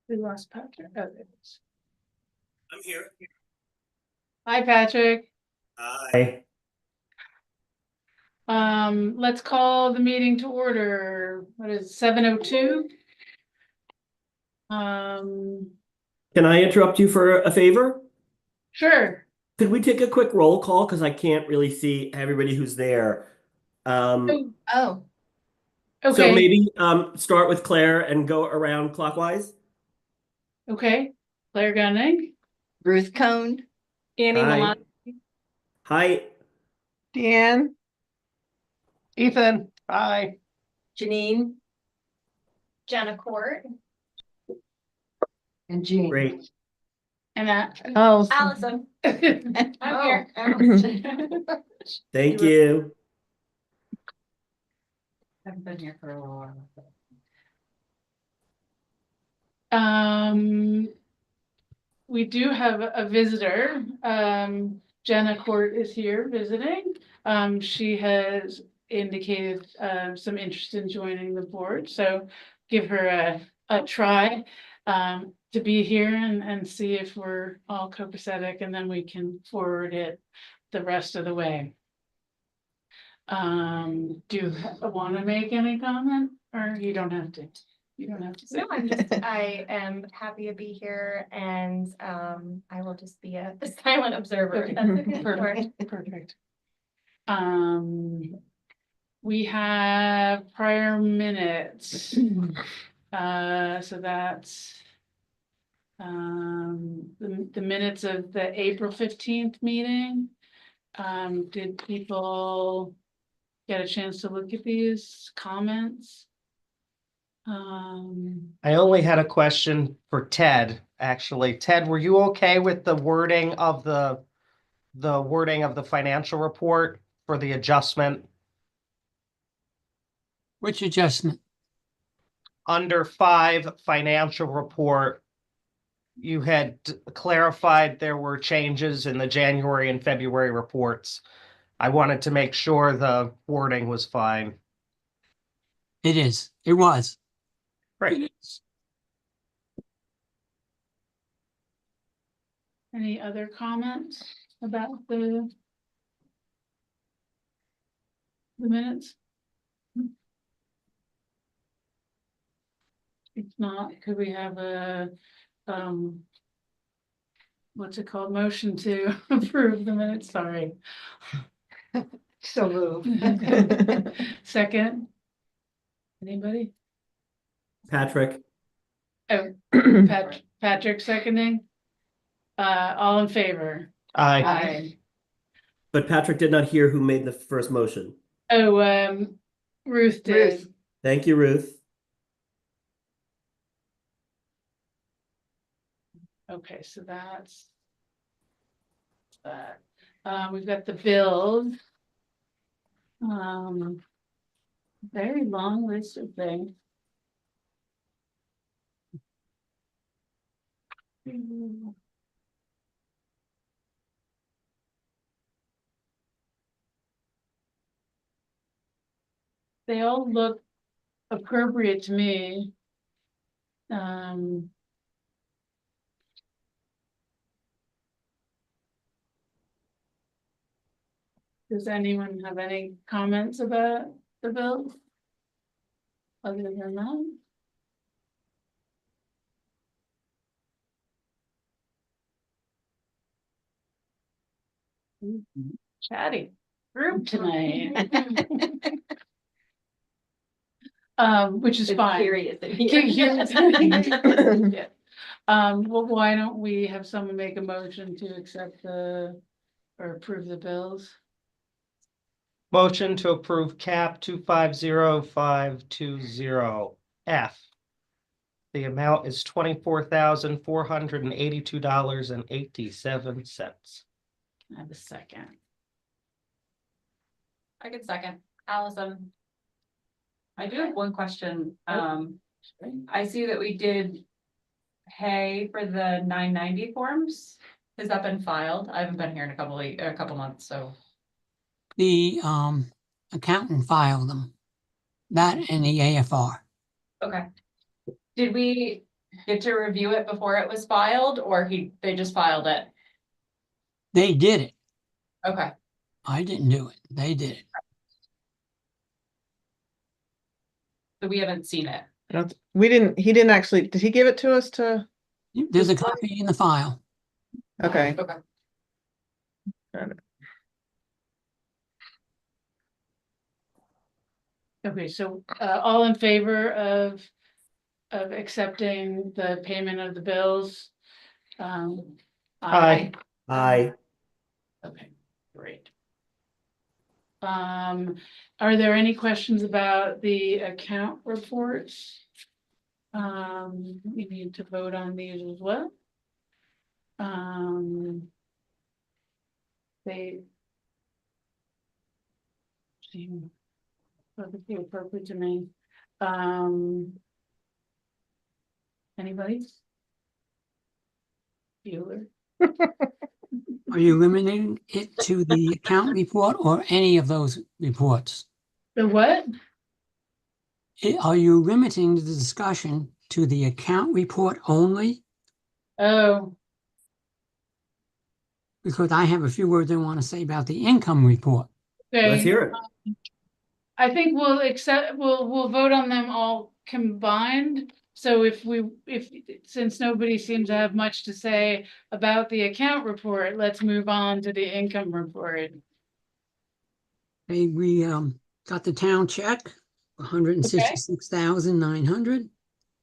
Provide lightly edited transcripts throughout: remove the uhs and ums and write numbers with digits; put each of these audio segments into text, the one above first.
We lost Patrick. Oh, there it is. I'm here. Hi, Patrick. Hi. Let's call the meeting to order. What is it, 7:02? Can I interrupt you for a favor? Sure. Could we take a quick roll call? Because I can't really see everybody who's there. Oh, So Okay, maybe start with Claire and go around clockwise. okay. Claire Gunning. Ruth Cone, Annie Hi. Milan. Hi. Dan. Ethan, hi. Janine, Jenna Court, And Jean. Great. And Oh, Allison. that. I'm here. Thank you. haven't been here for a while. We do have a visitor. Jenna Court is here visiting. She has indicated some interest in joining the board, so give her a try to be here and see if we're all copacetic, and then we can forward it the rest of the way. Do you want to make any comment, or you don't have to? You don't have to say. No, I am happy to be here and I will just be a silent observer. Okay, perfect. We have prior minutes. So that's the minutes of the April 15th meeting. Did people get a chance to look at these comments? I only had a question for Ted, actually. Ted, were you okay with the wording of the wording of the financial report for the adjustment? Which adjustment? Under 5 financial report, you had clarified there were changes in the January and February reports. I wanted to make sure the wording was fine. It is. It was. Great. It is. Any other comments about the minutes? If not, could we have a, what's it called, motion to approve the minutes, sorry. So moved. Second? Anybody? Patrick. Oh, Patrick seconding? All in favor? Aye. But Patrick did not hear who made the first motion. Oh, Ruth did. Ruth. Thank you, Ruth. Okay, so that's that. We've got the bills. Very long list of things. They all look appropriate to me. Does anyone have any comments about the bill? Other than that? Chatty group tonight. Which is fine. Curious. Yeah. Well, why don't we have someone make a motion to accept or approve the bills? Motion to approve cap 250520F. The amount is $24,482.87. I have a second. I could second. Allison. I do have one question. Oh. I see that we did pay for the 990 forms? Has that been filed? I haven't been here in a couple months, so. The accountant filed them. That and the AFR. Okay. Did we get to review it before it was filed, or they just filed it? They did it. Okay. I didn't do it. They did it. So we haven't seen it. He didn't actually, did he give it to us to, There's a copy in the file. okay. Okay. Okay, so all in favor of accepting the payment of the bills? Aye. Aye. Okay, great. Are there any questions about the account reports? We need to vote on these as well. They seem perfectly appropriate to me. Anybody? Bueller? Are you limiting it to the account report or any of those reports? The what? Are you limiting the discussion to the account report only? Oh, Because I have a few words I want to say about the income report. okay. Let's hear it. I think we'll vote on them all combined. So since nobody seems to have much to say about the account report, let's move on to the income report. Okay, we got the town check, 166,900.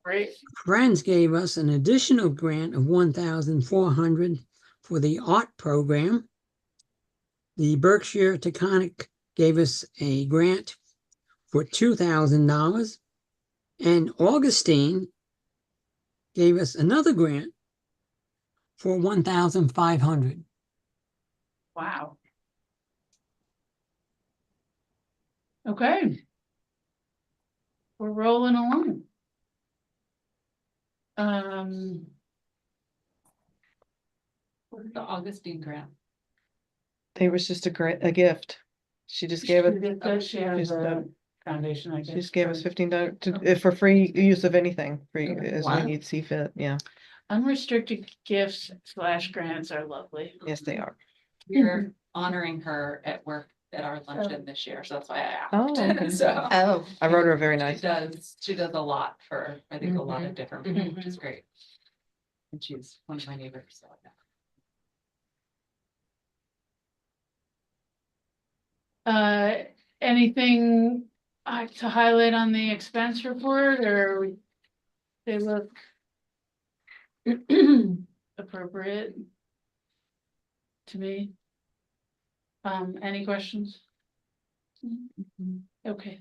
Great. Friends gave us an additional grant of 1,400 for the art program. The Berkshire Taconic gave us a grant for $2,000, and Augustine gave us another grant for 1,500. Wow. Okay. We're rolling along. What is the Augustine grant? It was just a gift. She just gave it, She has She's a done. foundation, I she guess. just gave us $15 for free use of anything, free as Wow. we need see fit, yeah, Unrestricted gifts / grants are lovely. yes, they are. We're honoring her at work at our luncheon this year, so that's why I Oh, okay. asked. So. Oh. I wrote her a very She nice. does a lot for, I think, a lot of different people, which is Mhm. great. And she's one of my neighbors, so. Anything to highlight on the expense report, or they look appropriate to me? Any questions? Okay.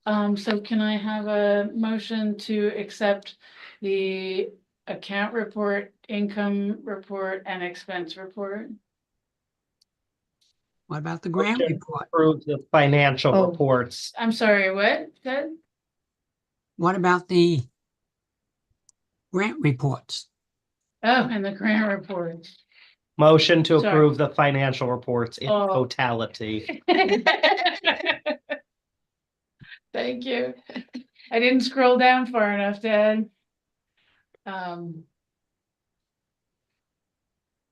So can I have a motion to accept the account report, income report, and expense report? What about the grant Motion. report? Approve the financial Oh. reports. I'm sorry, what? Good? What about the grant reports? Oh, and the grant report. Motion to Sorry. approve the financial reports in Oh. totality. Thank you. I didn't scroll down far enough, Dad. I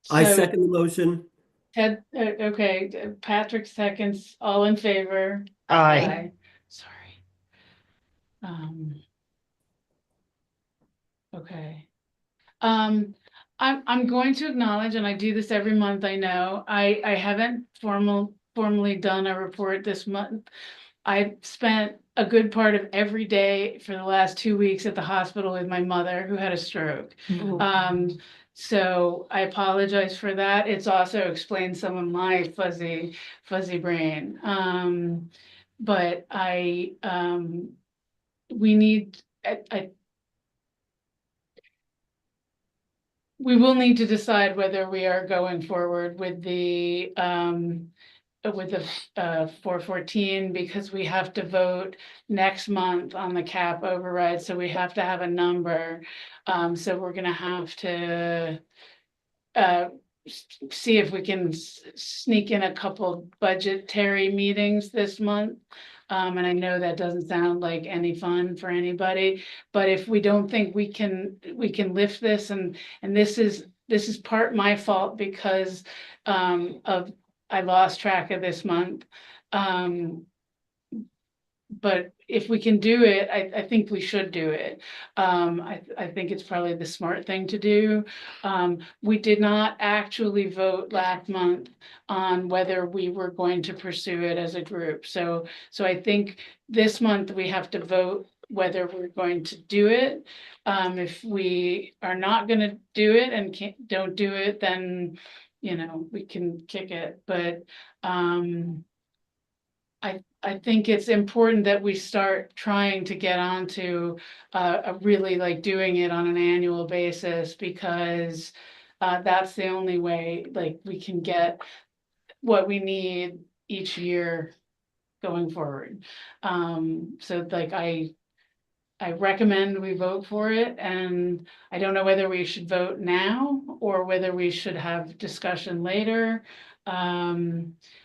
So, second the motion. Ted, okay, Patrick seconds, all in favor? Aye. Sorry. Okay. I'm going to acknowledge, and I do this every month, I know, I haven't formally done a report this month. I spent a good part of every day for the last 2 weeks at the hospital with my mother who had a stroke. So I apologize for that. It's also explained some of my fuzzy brain. But we need, we will need to decide whether we are going forward with the with the 414 because we have to vote next month on the cap override, so we have to have a number. So we're gonna have to see if we can sneak in a couple budgetary meetings this month. And I know that doesn't sound like any fun for anybody, but if we don't think we can lift this, and this is part my fault because of I lost track of this month. But if we can do it, I think we should do it. I think it's probably the smart thing to do. We did not actually vote last month on whether we were going to pursue it as a group. So I think this month we have to vote whether we're going to do it. If we are not gonna do it and don't do it, then, you know, we can kick it, but, I think it's important that we start trying to get onto a really like doing it on an annual basis, because that's the only way like we can get what we need each year going forward. So like I recommend we vote for it, and I don't know whether we should vote now or whether we should have discussion later.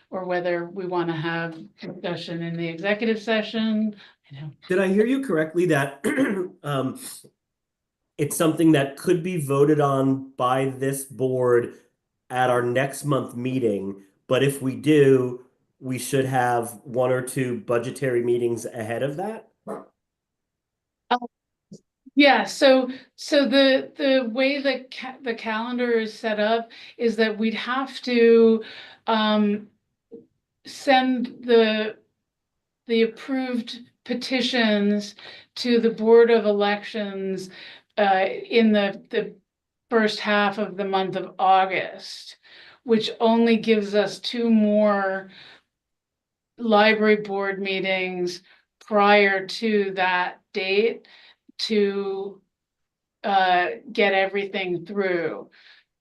Or whether we want to have discussion in the executive session. Did I hear you correctly that it's something that could be voted on by this board at our next month meeting, but if we do, we should have 1 or 2 budgetary meetings ahead of that? Yeah, so the way the calendar is set up is that we'd have to send the approved petitions to the Board of Elections in the first half of the month of August, which only gives us 2 more library board meetings prior to that date to get everything through.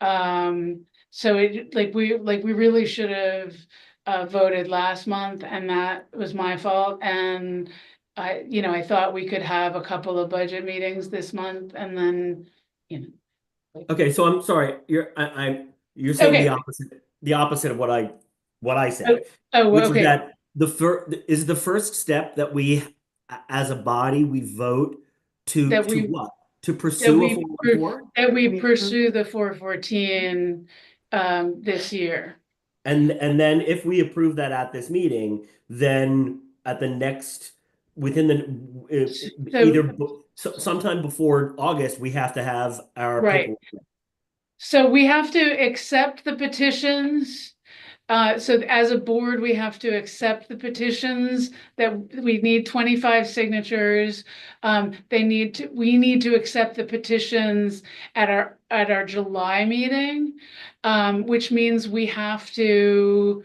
So it like we really should have voted last month, and that was my fault. And I thought we could have a couple of budget meetings this month, and then, Okay, so I'm sorry, you're saying Okay. the opposite of what I said, Oh, which okay. is that the first step that we as a body we vote to That we- what? To pursue a 414? That we pursue the 414 this year. And then if we approve that at this meeting, then at the next within the sometime before August, we have to have our Right. paperwork. So we have to accept the petitions. So as a board, we have to accept the petitions that we need 25 signatures. We need to accept the petitions at our July meeting, which means we have to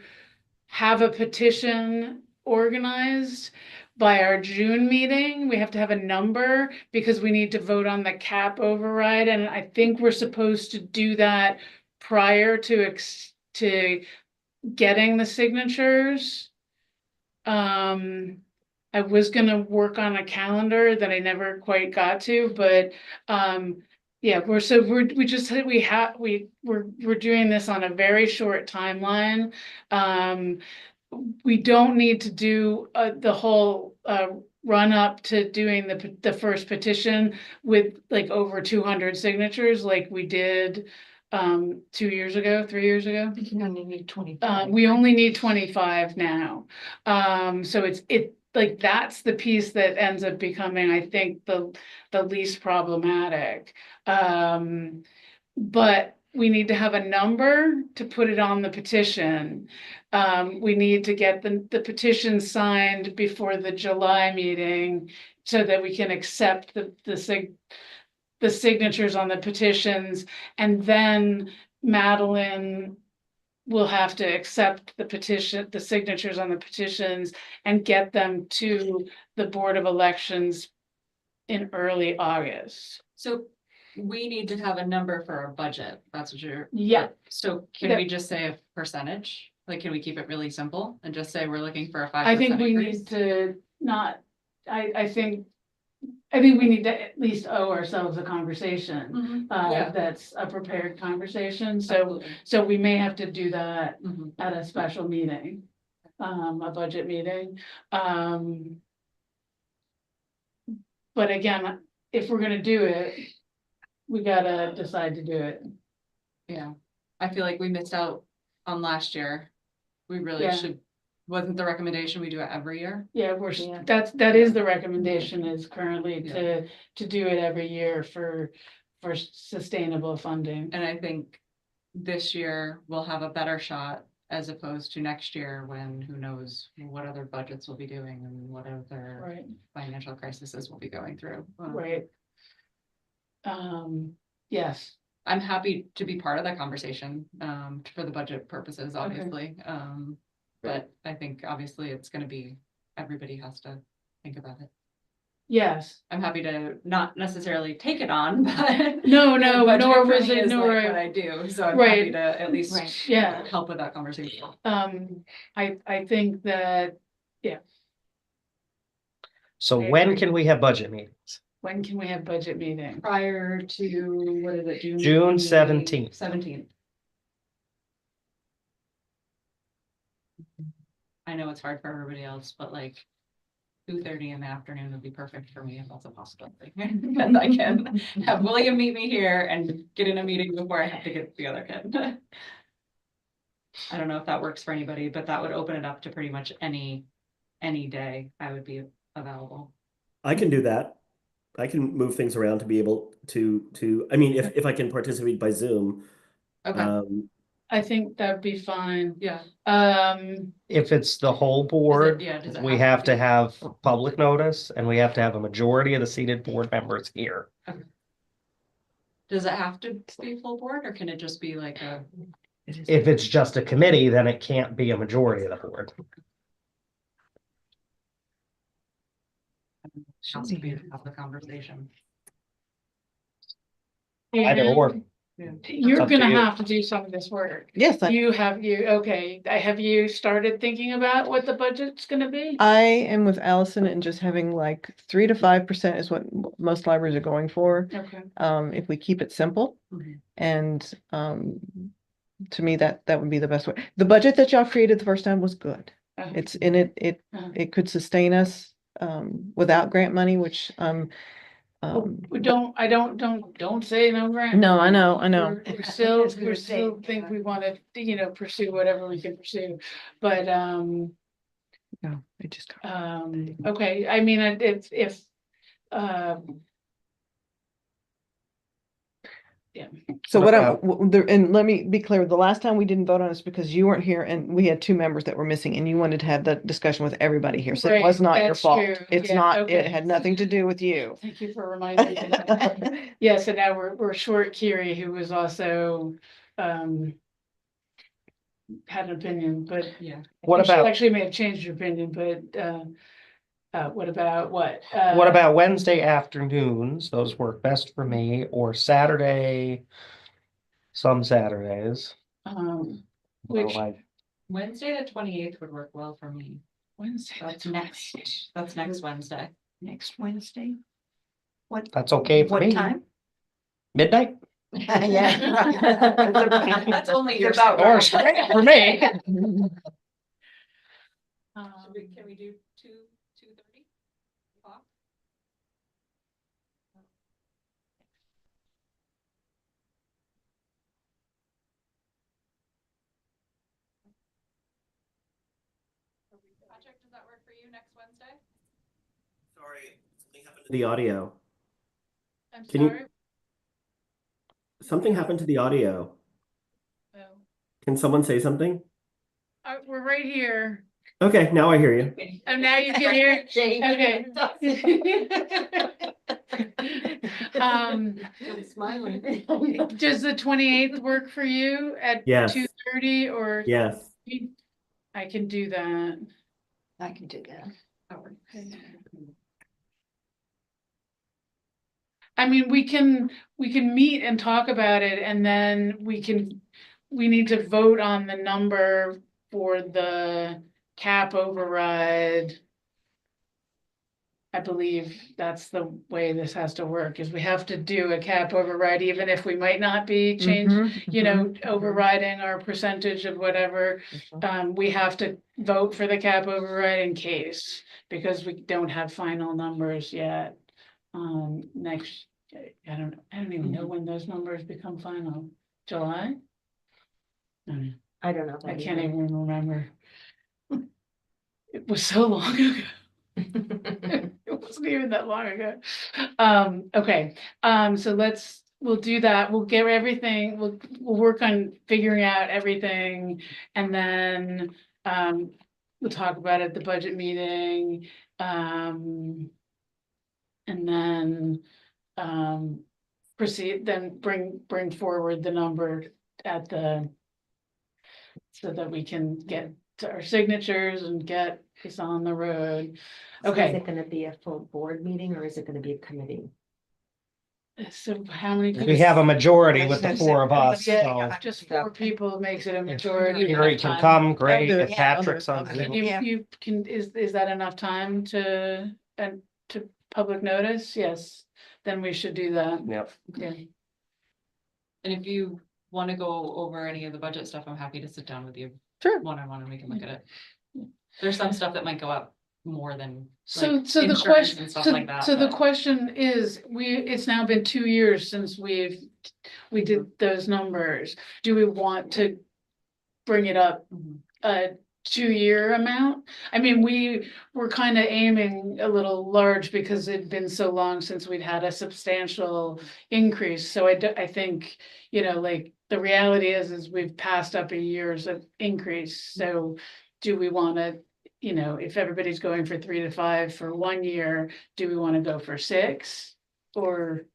have a petition organized by our June meeting. We have to have a number because we need to vote on the cap override, and I think we're supposed to do that prior to getting the signatures. I was gonna work on a calendar that I never quite got to, but yeah, we're doing this on a very short timeline. We don't need to do the whole run up to doing the first petition with like over 200 signatures like we did 3 years ago. You only need 25. We only need 25 now. So it's like that's the piece that ends up becoming, I think, the least problematic. But we need to have a number to put it on the petition. We need to get the petition signed before the July meeting so that we can accept the signatures on the petitions, and then Madeline will have to accept the signatures on the petitions and get them to the Board of Elections in early August. So we need to have a number for our budget. That's what you're. Yeah. So can we just say a percentage? Like, can we keep it really simple and just say we're looking for a 5% I think we increase? need to not, I think we need to at least owe ourselves a conversation. Yeah. That's a prepared conversation, so, Absolutely. so we may have to do that Mhm. at a special meeting. A budget meeting, but again, if we're gonna do it, we gotta decide to do it. Yeah, I feel like we missed out on last year. We really Yeah. should, wasn't the recommendation we do it every year? Yeah, Yeah. that is the recommendation is currently to do it every year for sustainable funding. And I think this year we'll have a better shot as opposed to next year when who knows what other budgets we'll be doing and what other Right, financial crises we'll be going through. right. Yes, I'm happy to be part of that conversation, for the budget purposes, Okay. obviously. But I think obviously it's gonna be, everybody has to think about it. yes. I'm happy to not necessarily take it on, but. No, no, budget nor for was me it, is like nor, what I do, so I'm Right. happy to at least. Right. Yeah. Help with that conversation. I think that, So I when agree. can we have budget meetings? when can we have budget meeting? Prior to, what is it, June 17th. 17th. I know it's hard for everybody else, but like 2:30 in the afternoon would be perfect for me if that's a possibility. And I can have William meet me here and get in a meeting before I have to get the other kid. I don't know if that works for anybody, but that would open it up to pretty much any day I would be available. I can do that. I can move things around to be able to, I mean, if I can participate by Zoom. Okay, I think that'd be fine. yeah. If it's the whole board, Yeah, does it we have to have public notice and we have to have a majority of the seated board members here. Does it have to be full board or can it just be like a? If it's just a committee, then it can't be a majority of the board. Has to be to have the conversation. Either or. You're up to gonna you. have to do some of this work. Yes, Have you started thinking about what the budget's gonna be? I am with Allison and just having like 3 to 5% is what most libraries are going for. Okay, If we keep it simple. Mhm. And to me, that would be the best way. The budget that y'all created the first time was good. Uh-huh. It's in it, Uh-huh. it could sustain us without grant money, which don't say no grant. no, I know. We're still, As we were saying, think we wanna, pursue whatever we can pursue, but, No, I just. okay, I mean, if, So What and let me be clear, the last time we didn't vote on this because you weren't here and we had 2 members that were missing and you wanted to have the discussion with everybody here. So it Right, was not your that's fault. true. It's Yeah, not, okay. it had nothing to do with you. thank you for reminding me of that. Yes, and now we're short Kiri, who was also, had an opinion, but. Yeah. What She about, actually may have changed her opinion, but, what about what? what about Wednesday afternoons? Those work best for me, or Saturday, some Saturdays. Which- Otherwise, Wednesday, the 28th would work well for me. Wednesday? That's next Wednesday. Next Wednesday? What, That's okay for what me. time? Midnight? Yeah. That's only your. about Or right. straight for me. Can we do 2:30? o'clock? Patrick, does that work for you next Wednesday? Sorry, something happened to the audio. I'm Can you- sorry. Something happened to the audio. Oh. Can someone say something? We're right here. Okay, now I hear you. And now you can hear. Okay. Smiling. Does the 28th work for you at Yes. 2:30 or? Yes. I can do that. I can do that. I mean, we can meet and talk about it and then we need to vote on the number for the cap override. I believe that's the way this has to work, is we have to do a cap override, even if we might not be you know, overriding our percentage of whatever. We have to vote for the cap override in case, because we don't have final numbers yet. Next, I don't even know when those numbers become final. July? I don't know. I can't even remember. It was so long ago. It wasn't even that long ago. Okay, so we'll do that. We'll get everything, we'll work on figuring out everything. And then, we'll talk about it at the budget meeting. And then, proceed, then bring forward the number at the, so that we can get to our signatures and get this on the road. Is Okay, it gonna be a full board meeting or is it gonna be a committee? so how many? We have a majority with the That's four of us, Yeah, so. just 4 people makes it a If majority. Gary can come, great. do If it. Patrick's I'll on do it. Zoom. You can, is that enough time to, and to public notice? Yes, then we should do that. Yep. Okay. And if you want to go over any of the budget stuff, I'm happy to sit down with you. Sure. One-on-one and we can look at it. There's some stuff that might go up more than. So, like, so the insurance question, and stuff so, like that, so the but- question is, it's now been 2 years since we did those numbers. Do we want to bring it up Mhm. a 2-year amount? I mean, we were kind of aiming a little large because it'd been so long since we'd had a substantial increase. So I think, you know, like, the reality is we've passed up a year's of increase. So do we want to, you know, if everybody's going for 3 to 5 for 1 year, do we want to go for 6? Or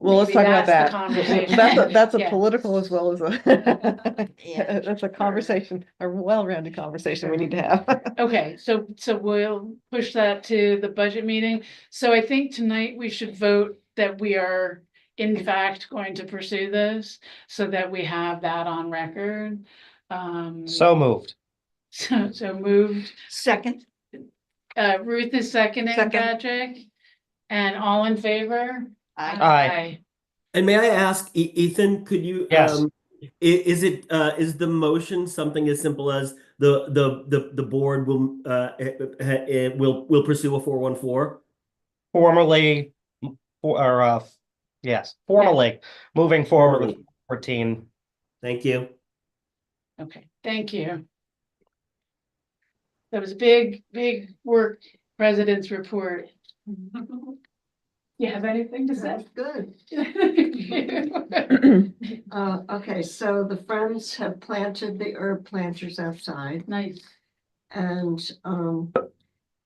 Well, let's maybe talk about that's the that. conversation. That's a Yeah. political as well as a, Yeah, that's a conversation, a well-rounded conversation we need to have. Okay, so we'll push that to the budget meeting. So I think tonight we should vote that we are in fact going to pursue this, so that we have that on record. So moved. So moved. second, Ruth is seconding, Second. Patrick, and all in favor? Aye. And may I ask, Ethan, could you, Yes. is the motion something as simple as the board will pursue a 414? Formally, yes, formally moving forward with 14. Thank you. Okay, thank you. That was a big work, president's report. You have anything to say? good. Nice. Okay, so the Friends have planted the herb planters outside and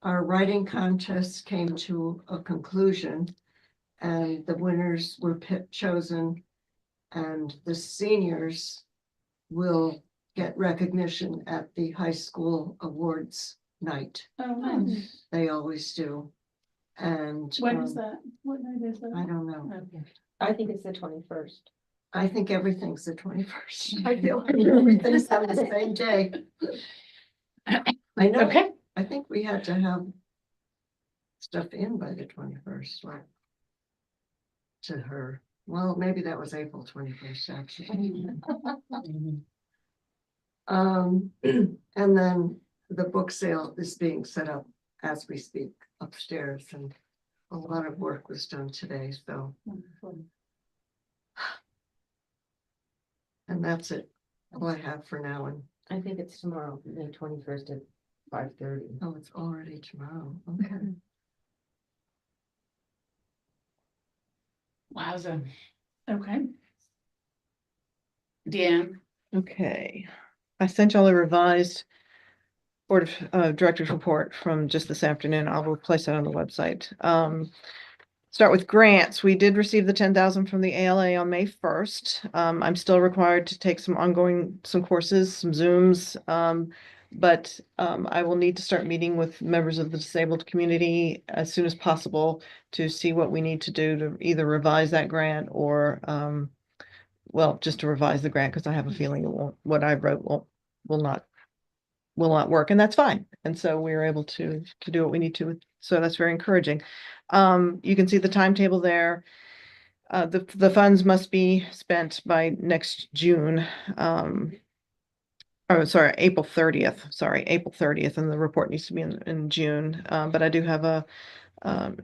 our writing contest came to a conclusion. And the winners were chosen and the seniors will get recognition at the high school awards night. Oh, nice. They always do. And When is that? What night is that? I don't know. Okay. I think it's the 21st. I think everything's the 21st. I feel like everything's on the same day. I know. Okay, I think we had to have stuff in by the 21st, right? To her. Well, maybe that was April 21st, actually. And then the book sale is being set up as we speak upstairs, and a lot of work was done today, so, and that's it. All I have for now, and I think it's tomorrow, May 21st at 5:30. oh, it's already tomorrow. Okay. wowza. Okay. Deanne, Okay, I sent y'all a revised Board of Directors report from just this afternoon. I'll replace it on the website. Start with grants. We did receive the 10,000 from the ALA on May 1st. I'm still required to take some courses, some Zooms. But I will need to start meeting with members of the disabled community as soon as possible to see what we need to do to either revise that grant or well, just to revise the grant, because I have a feeling it won't, what I wrote will not will not work, and that's fine. And so we were able to do what we need to. So that's very encouraging. You can see the timetable there. The funds must be spent by next June. Oh, sorry, April 30th. Sorry, April 30th, and the report needs to be in June. But I do have a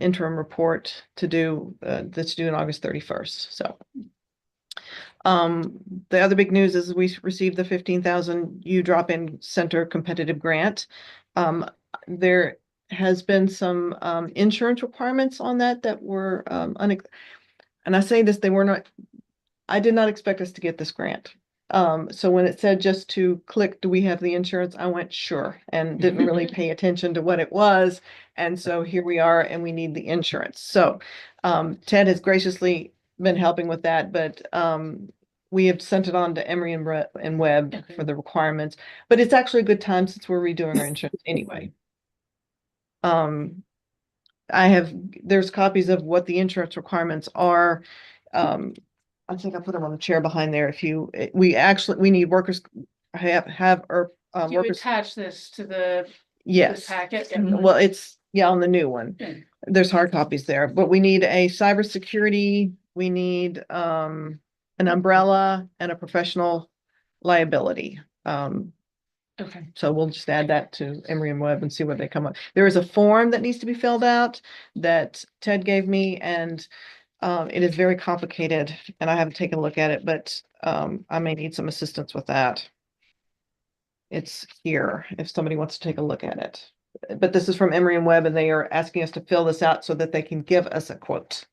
interim report to do that's due on August 31st. So. The other big news is we received the 15,000 U Drop-In Center competitive grant. There has been some insurance requirements on that were and I say this, they were not, I did not expect us to get this grant. So when it said just to click, do we have the insurance? I went, sure, and didn't really pay attention to what it was. And so here we are, and we need the insurance. So Ted has graciously been helping with that, but we have sent it on to Emory and Webb for the requirements. But it's actually a good time since we're redoing our insurance anyway. There's copies of what the insurance requirements are. I think I put them on the chair behind there. We need workers have or You workers. attach this to the Yes. packet. Well, it's on the new one. Yeah. There's hard copies there, but we need a cybersecurity. We need an umbrella and a professional liability. Okay. So we'll just add that to Emory and Webb and see what they come up. There is a form that needs to be filled out that Ted gave me, and it is very complicated, and I haven't taken a look at it, but I may need some assistance with that. It's here if somebody wants to take a look at it. But this is from Emory and Webb, and they are asking us to fill this out so that they can give us a quote.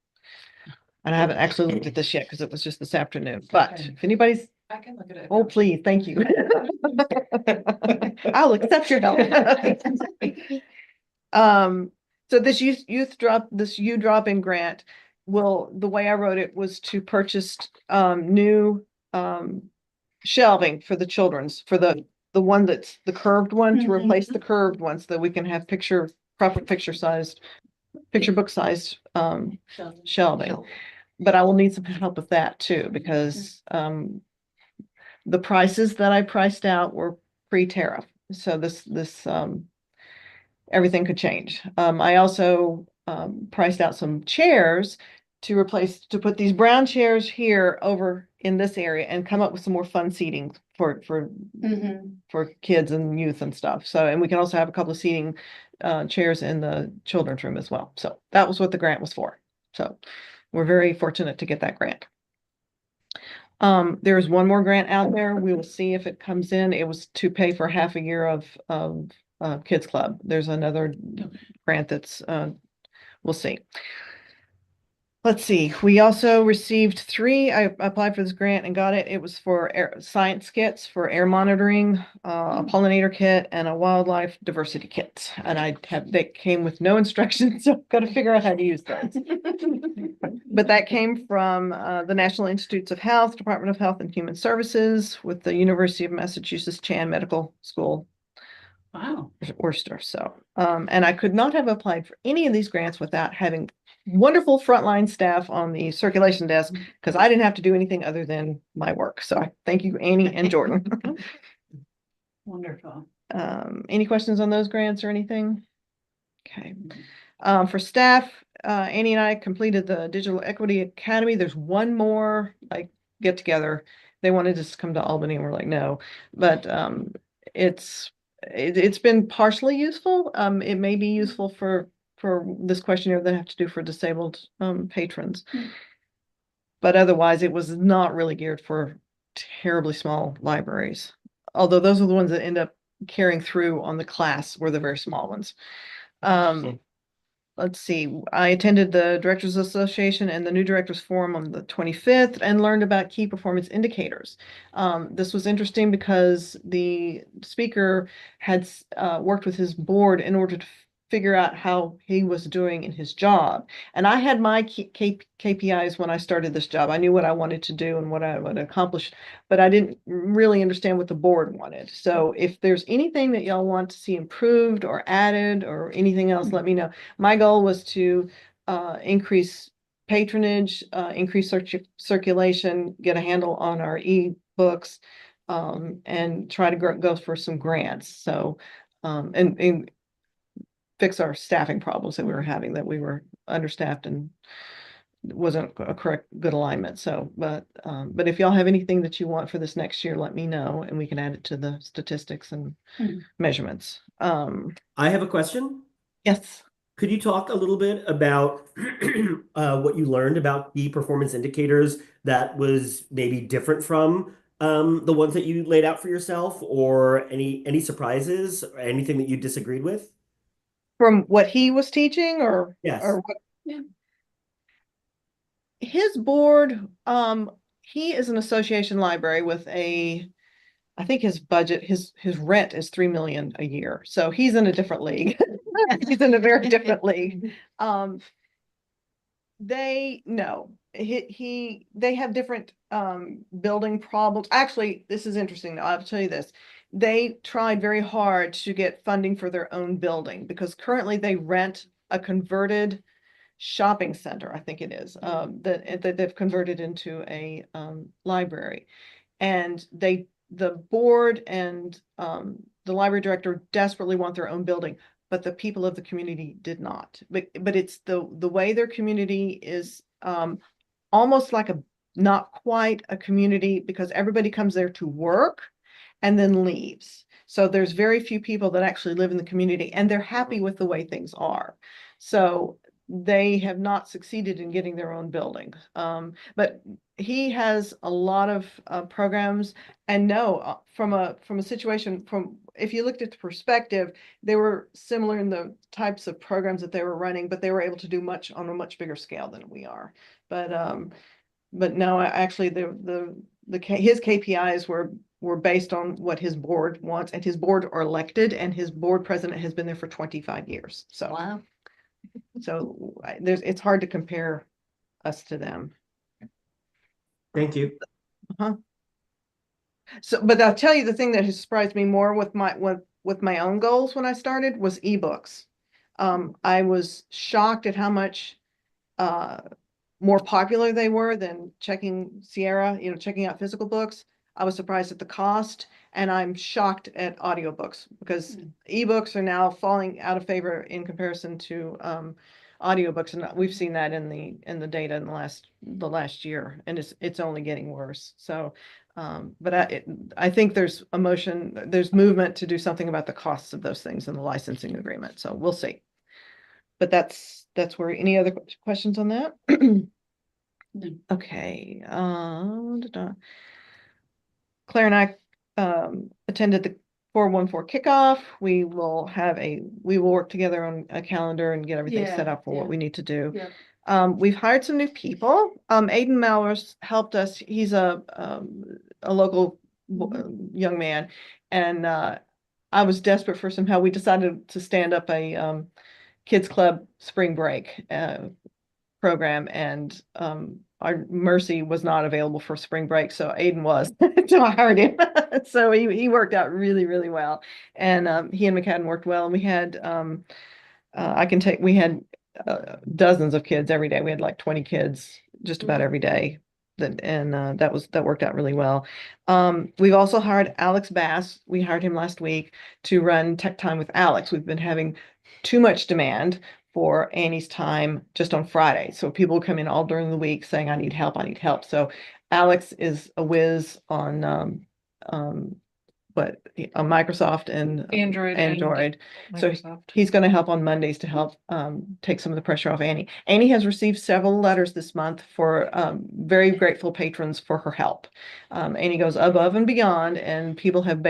And I haven't actually looked at this yet because it was just this afternoon. But if anybody's, I can look at it. oh, please, thank you. I'll accept your help. So this U Drop-In grant the way I wrote it was to purchase new shelving for the children's, for the one that's the curved one, to replace the curved one so that we can have proper picture book sized shelving. But I will need some help with that too, because the prices that I priced out were pre-tariff. So this everything could change. I also priced out some chairs to put these brown chairs here over in this area and come up with some more fun seating for kids and youth and stuff. So, and we can also have a couple of seating chairs in the children's room as well. So that was what the grant was for. So we're very fortunate to get that grant. There's one more grant out there. We will see if it comes in. It was to pay for half a year of Kids Club. There's another grant that's we'll see. Let's see. We also received I applied for this grant and got it. It was for science kits for air monitoring, a pollinator kit, and a wildlife diversity kit. And they came with no instructions, so I've got to figure out how to use those. But that came from the National Institutes of Health, Department of Health and Human Services, with the University of Massachusetts Chan Medical School. Wow. Worcester. So, and I could not have applied for any of these grants without having wonderful frontline staff on the circulation desk, because I didn't have to do anything other than my work. So I thank you, Annie and Jordan. Wonderful. Any questions on those grants or anything? Okay. For staff, Annie and I completed the Digital Equity Academy. There's one more get together. They wanted us to come to Albany, and we're like, no, but it's been partially useful. It may be useful for this questionnaire that I have to do for disabled patrons. But otherwise, it was not really geared for terribly small libraries. Although those are the ones that end up carrying through on the class, were the very small ones. Let's see, I attended the Directors Association and the New Directors Forum on the 25th and learned about key performance indicators. This was interesting because the speaker had worked with his board in order to figure out how he was doing in his job. And I had my KPIs when I started this job. I knew what I wanted to do and what I would accomplish, but I didn't really understand what the board wanted. So if there's anything that y'all want to see improved or added or anything else, let me know. My goal was to increase patronage, increase circulation, get a handle on our e-books, and try to go for some grants. So, and fix our staffing problems that we were having, that we were understaffed and wasn't a correct, good alignment. So, but if y'all have anything that you want for this next year, let me know and we can add it to the statistics and measurements. I have a question. Yes. Could you talk a little bit about what you learned about key performance indicators that was maybe different from the ones that you laid out for yourself, or any surprises or anything that you disagreed with? From what he was teaching Yes. or what? Yeah. His board, he is an association library with I think his budget, his rent is 3 million a year. So he's in a different league. He's in a very different league. They have different building problems. Actually, this is interesting. I'll tell you this. They tried very hard to get funding for their own building because currently they rent a converted shopping center, I think it is, that they've converted into a library. And the board and the library director desperately want their own building, but the people of the community did not. But it's the way their community is almost like not quite a community, because everybody comes there to work and then leaves. So there's very few people that actually live in the community, and they're happy with the way things are. So they have not succeeded in getting their own building. But he has a lot of programs, and from a situation, if you looked at the perspective, they were similar in the types of programs that they were running, but they were able to do much on a much bigger scale than we are. But no, actually his KPIs were based on what his board wants, and his board are elected, and his board president has been there for 25 years. So Wow. So it's hard to compare us to them. Thank you. So, but I'll tell you, the thing that has surprised me more with my own goals when I started was ebooks. I was shocked at how much more popular they were than checking Sierra, checking out physical books. I was surprised at the cost, and I'm shocked at audiobooks, because ebooks are now falling out of favor in comparison to audiobooks, and we've seen that in the data in the last year, and it's only getting worse. So, but I think there's movement to do something about the costs of those things in the licensing agreement. So we'll see. But that's where. Any other questions on that? Okay. Claire and I attended the 414 kickoff. We will work together on a calendar and get everything set up for what we need to do. Yeah. We've hired some new people. Aiden Mallers helped us. He's a local young man, and I was desperate for some help. We decided to stand up a kids club spring break program, and our Mercy was not available for spring break, so Aiden was. So I hired him. So he worked out really, really well, and he and McCadden worked well. And we had we had dozens of kids every day. We had like 20 kids just about every day. That worked out really well. We've also hired Alex Bass. We hired him last week to run Tech Time with Alex. We've been having too much demand for Annie's time just on Friday. So people come in all during the week saying, I need help. So Alex is a whiz on Microsoft and Android. So he's going to help on Mondays to help take some of the pressure off Annie. Annie has received several letters this month for very grateful patrons for her help. Annie goes above and beyond, and people have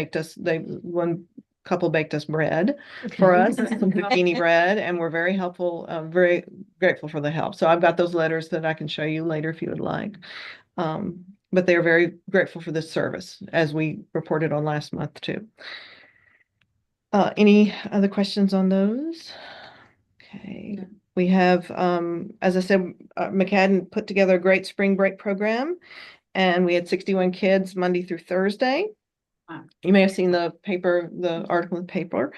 one couple baked us bread for us, some zucchini bread, and we're very helpful, very grateful for the help. So I've got those letters that I can show you later if you would like. But they are very grateful for this service, as we reported on last month too. Any other questions on those? Okay. No. We have, as I said, McCadden put together a great spring break program, and we had 61 kids Monday through Thursday. Wow. You may have seen the article in the paper.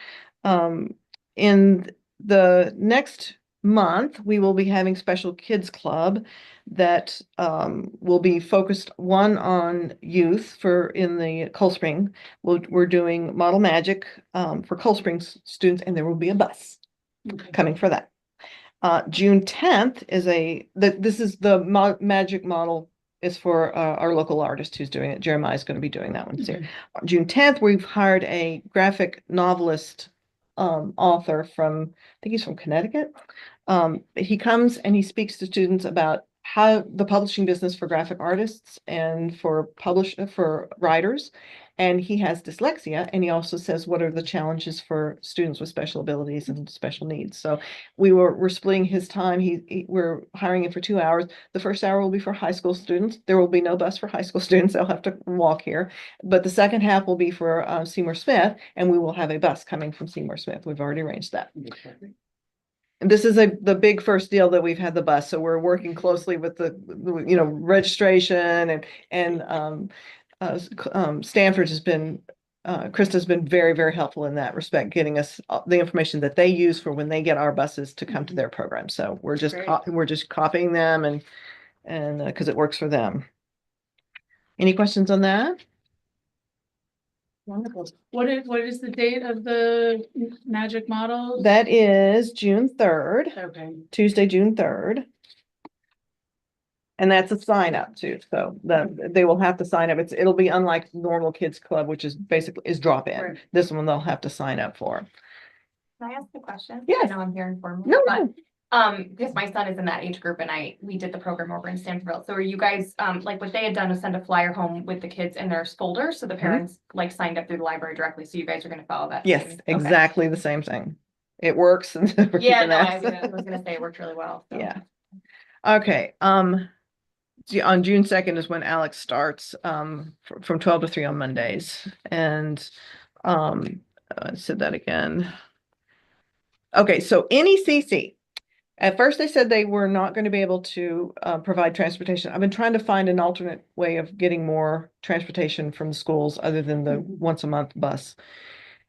In the next month, we will be having special kids club that will be focused one on youth for in the Cold Spring. We're doing model magic for Cold Springs students, and there will be a bus Okay. coming for that. June 10th is this is the magic model is for our local artist who's doing it. Jeremiah's going to be doing that one. So Okay. June 10th, we've hired a graphic novelist author from, I think he's from Connecticut. He comes and he speaks to students about how the publishing business for graphic artists and for writers. And he has dyslexia, and he also says what are the challenges for students with special abilities and special needs. So we're splitting his time. We're hiring him for 2 hours. The first hour will be for high school students. There will be no bus for high school students. They'll have to walk here. But the second half will be for Seymour Smith, and we will have a bus coming from Seymour Smith. We've already arranged that. And this is the big first deal that we've had the bus. So we're working closely with the registration and Stanford has been Krista's been very, very helpful in that respect, getting us the information that they use for when they get our buses to come to their program. So we're just copying them and because it works for them. Any questions on that? Wonderful. What is the date of the magic model? That is June 3rd, Okay. Tuesday, June 3rd. And that's a sign up too. So they will have to sign up. It'll be unlike normal kids club, which is basically drop in. Right. This one they'll have to sign up for. Can I ask a question? Yes. I know I'm here informally. No, but no. because my son is in that age group and we did the program over in Stanfordville. So are you guys, like what they had done was send a flyer home with the kids in their folder. So the parents like signed up through the library directly. So you guys are going to follow that. Yes, same- okay. exactly the same thing. It works. And we're Yeah, keeping no, that. I was gonna say it worked really well. So. Yeah. Okay. On June 2nd is when Alex starts from 12 to 3 on Mondays. And I said that again. Okay, so NECC. At first they said they were not going to be able to provide transportation. I've been trying to find an alternate way of getting more transportation from the schools other than the once a month bus.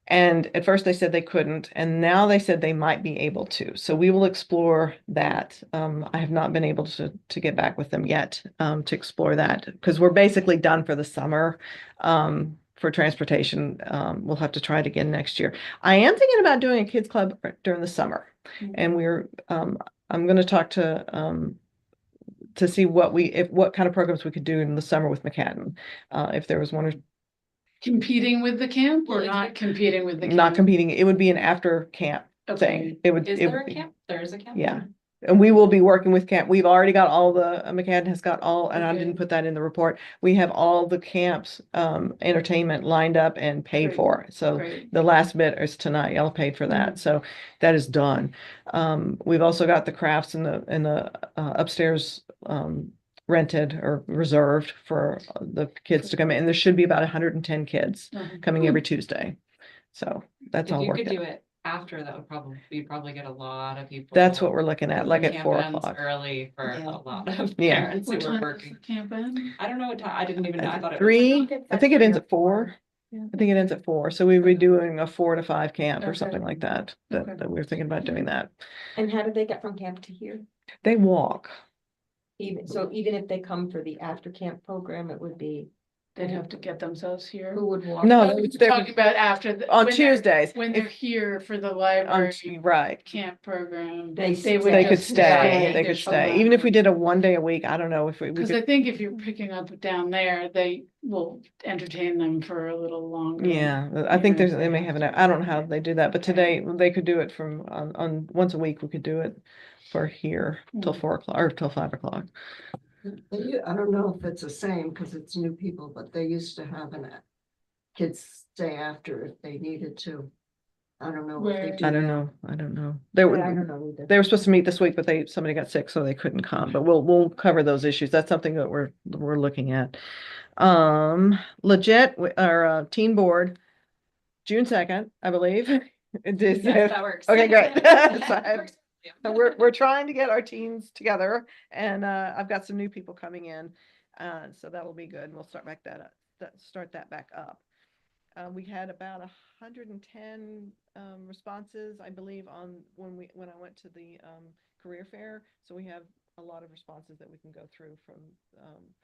And at first they said they couldn't, and now they said they might be able to. So we will explore that. I have not been able to get back with them yet to explore that because we're basically done for the summer for transportation. We'll have to try it again next year. I am thinking about doing a kids club during the summer, and I'm going to talk to see what kind of programs we could do in the summer with McCadden. If there was one or Competing with the camp or not competing with the camp? not competing, it would be an after camp thing. It would. Is it there would a be- camp? There is a camp? Yeah. And we will be working with camp. We've already got all McCadden has got all, and I Okay. didn't put that in the report. We have all the camps, entertainment lined up and paid Great. for. So Great. the last bit is tonight. Y'all paid for that. So that is done. We've also got the crafts in the upstairs, rented or reserved for the kids to come in. And there should be about 110 kids coming every Tuesday. So that's If all you worked could do out. it after, that would probably get a lot of people. That's what we're looking at, like at Camp 4 ends o'clock. Early for Yeah. a lot of Yeah. parents who What were time working. does the camp end? I don't know what time, I didn't even know, I thought it was. 3, I think it ends at 4. Yeah. I think it ends at 4. So we'd be doing a 4 to 5 camp or Okay. something like that, Okay. that we're thinking about doing that. And how did they get from camp to here? They walk. Even if they come for the after camp program, it would be, They'd have to get themselves here. who would walk? No, Oh, we're talking about after the. on when they're- Tuesdays. When they're if- here for the on library Right. camp program. They would They could just stay, they They'd could show stay. up. Even if we did a 1 day a week, I don't know if we Cause I could. think if you're picking up down there, they will entertain them for a little longer. Yeah, I think even if they may have I don't know how they do that, but today they could do it from on once a week. We could do it for here till 4 o'clock or till 5 o'clock. I don't know if it's the same because it's new people, but they used to have kids stay after if they needed to. I don't know if they Where? do. I don't now. know. I don't know. I don't know either. They were supposed to meet this week, but somebody got sick, so they couldn't come. But we'll cover those issues. That's something that we're looking at. Legit, our teen board, June 2nd, I believe. It is. Yes, that works. Okay, great. Yeah. So we're trying to get our teams together, and I've got some new people coming in, so that will be good. We'll start that back up. We had about 110 responses, I believe, on when I went to the career fair. So we have a lot of responses that we can go through from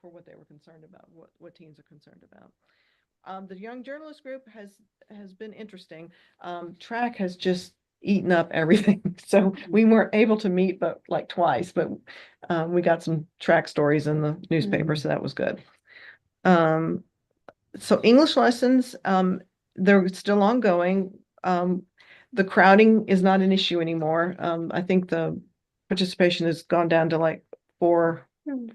for what they were concerned about, what teens are concerned about. The Young Journalist Group has been interesting. Track has just eaten up everything, so we weren't able to meet but like twice. But we got some track stories in the newspaper, so that was good. So English lessons, they're still ongoing. The crowding is not an issue anymore. I think the participation has gone down to like 4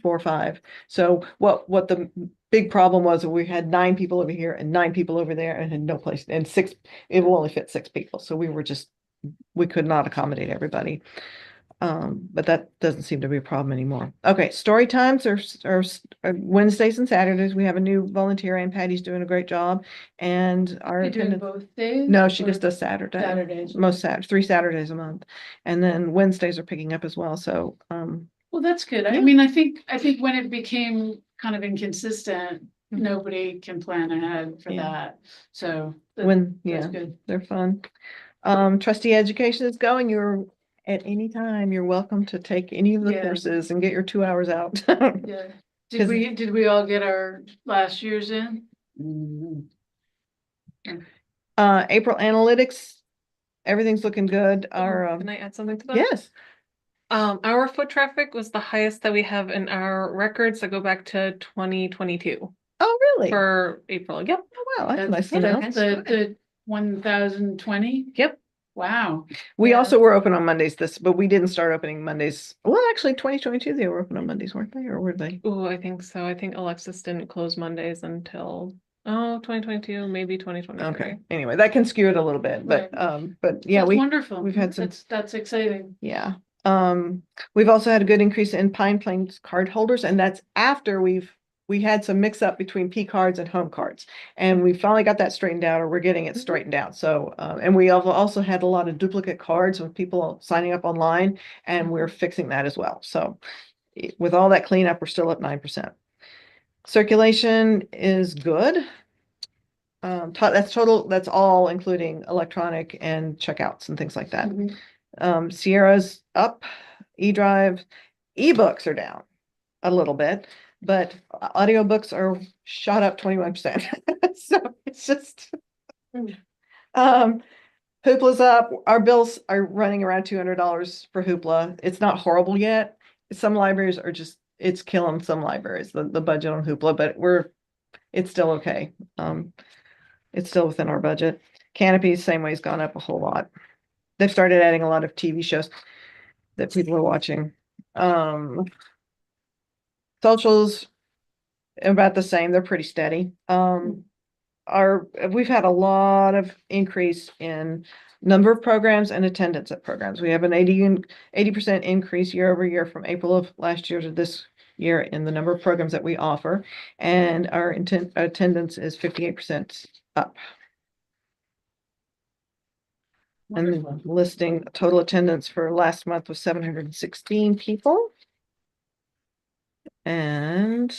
or 5. So what the big problem was, we had 9 people over here and 9 people over there and had no place, and 6, it will only fit 6 people. So we could not accommodate everybody. But that doesn't seem to be a problem anymore. Okay, story times are Wednesdays and Saturdays. We have a new volunteer, and Patty's doing a great job. And our You doing attendance, both days? no, she or just does Saturday. Saturdays. Most Saturdays, 3 Saturdays a month. And then Wednesdays are picking up as well. So, Well, that's good. I Yeah. mean, I think when it became kind of inconsistent, nobody can plan ahead for Yeah. that. So that's yeah, good. they're fun. Trustee education is going. You're at any time, you're welcome to take any of the Yeah. courses and get your 2 hours out. Yeah. 'Cause- Did we all get our last year's in? April analytics, everything's looking good. Our, Can I add something to that? yes, Our foot traffic was the highest that we have in our records that go back to 2022 oh, really? Oh, for April. Yep. wow, that's nice to That's know. the 1020? Yep. Wow. We Yeah. also were open on Mondays but we didn't start opening Mondays. Well, actually, 2022, they were open on Mondays, weren't they? Or were they? Oh, I think so. I think Alexis didn't close Mondays until 2022, maybe 2023. Okay, anyway, that can skew it a little bit, but yeah, That's wonderful. we've had some- That's exciting. yeah. We've also had a good increase in Pine Plains card holders, and that's after we had some mix up between P cards and home cards, and we finally got that straightened out, or we're getting it straightened out. So, and we also had a lot of duplicate cards with people signing up online, and we're fixing that as well. So with all that cleanup, we're still at 9%. Circulation is good. That's all including electronic and checkouts and things like that. Sierra's up, eDrive, ebooks are down a little bit, but audiobooks are shot up 21%. So it's just, Hoopla's up. Our bills are running around $200 for Hoopla. It's not horrible yet. Some libraries are it's killing some libraries, the budget on Hoopla, but it's still okay. It's still within our budget. Canopy, same way, has gone up a whole lot. They've started adding a lot of TV shows that people are watching. Socials, about the same. They're pretty steady. We've had a lot of increase in number of programs and attendance at programs. We have an 80% increase year over year from April of last year to this year in the number of programs that we offer, and our attendance is 58% up. And listing total attendance for last month was 716 people. And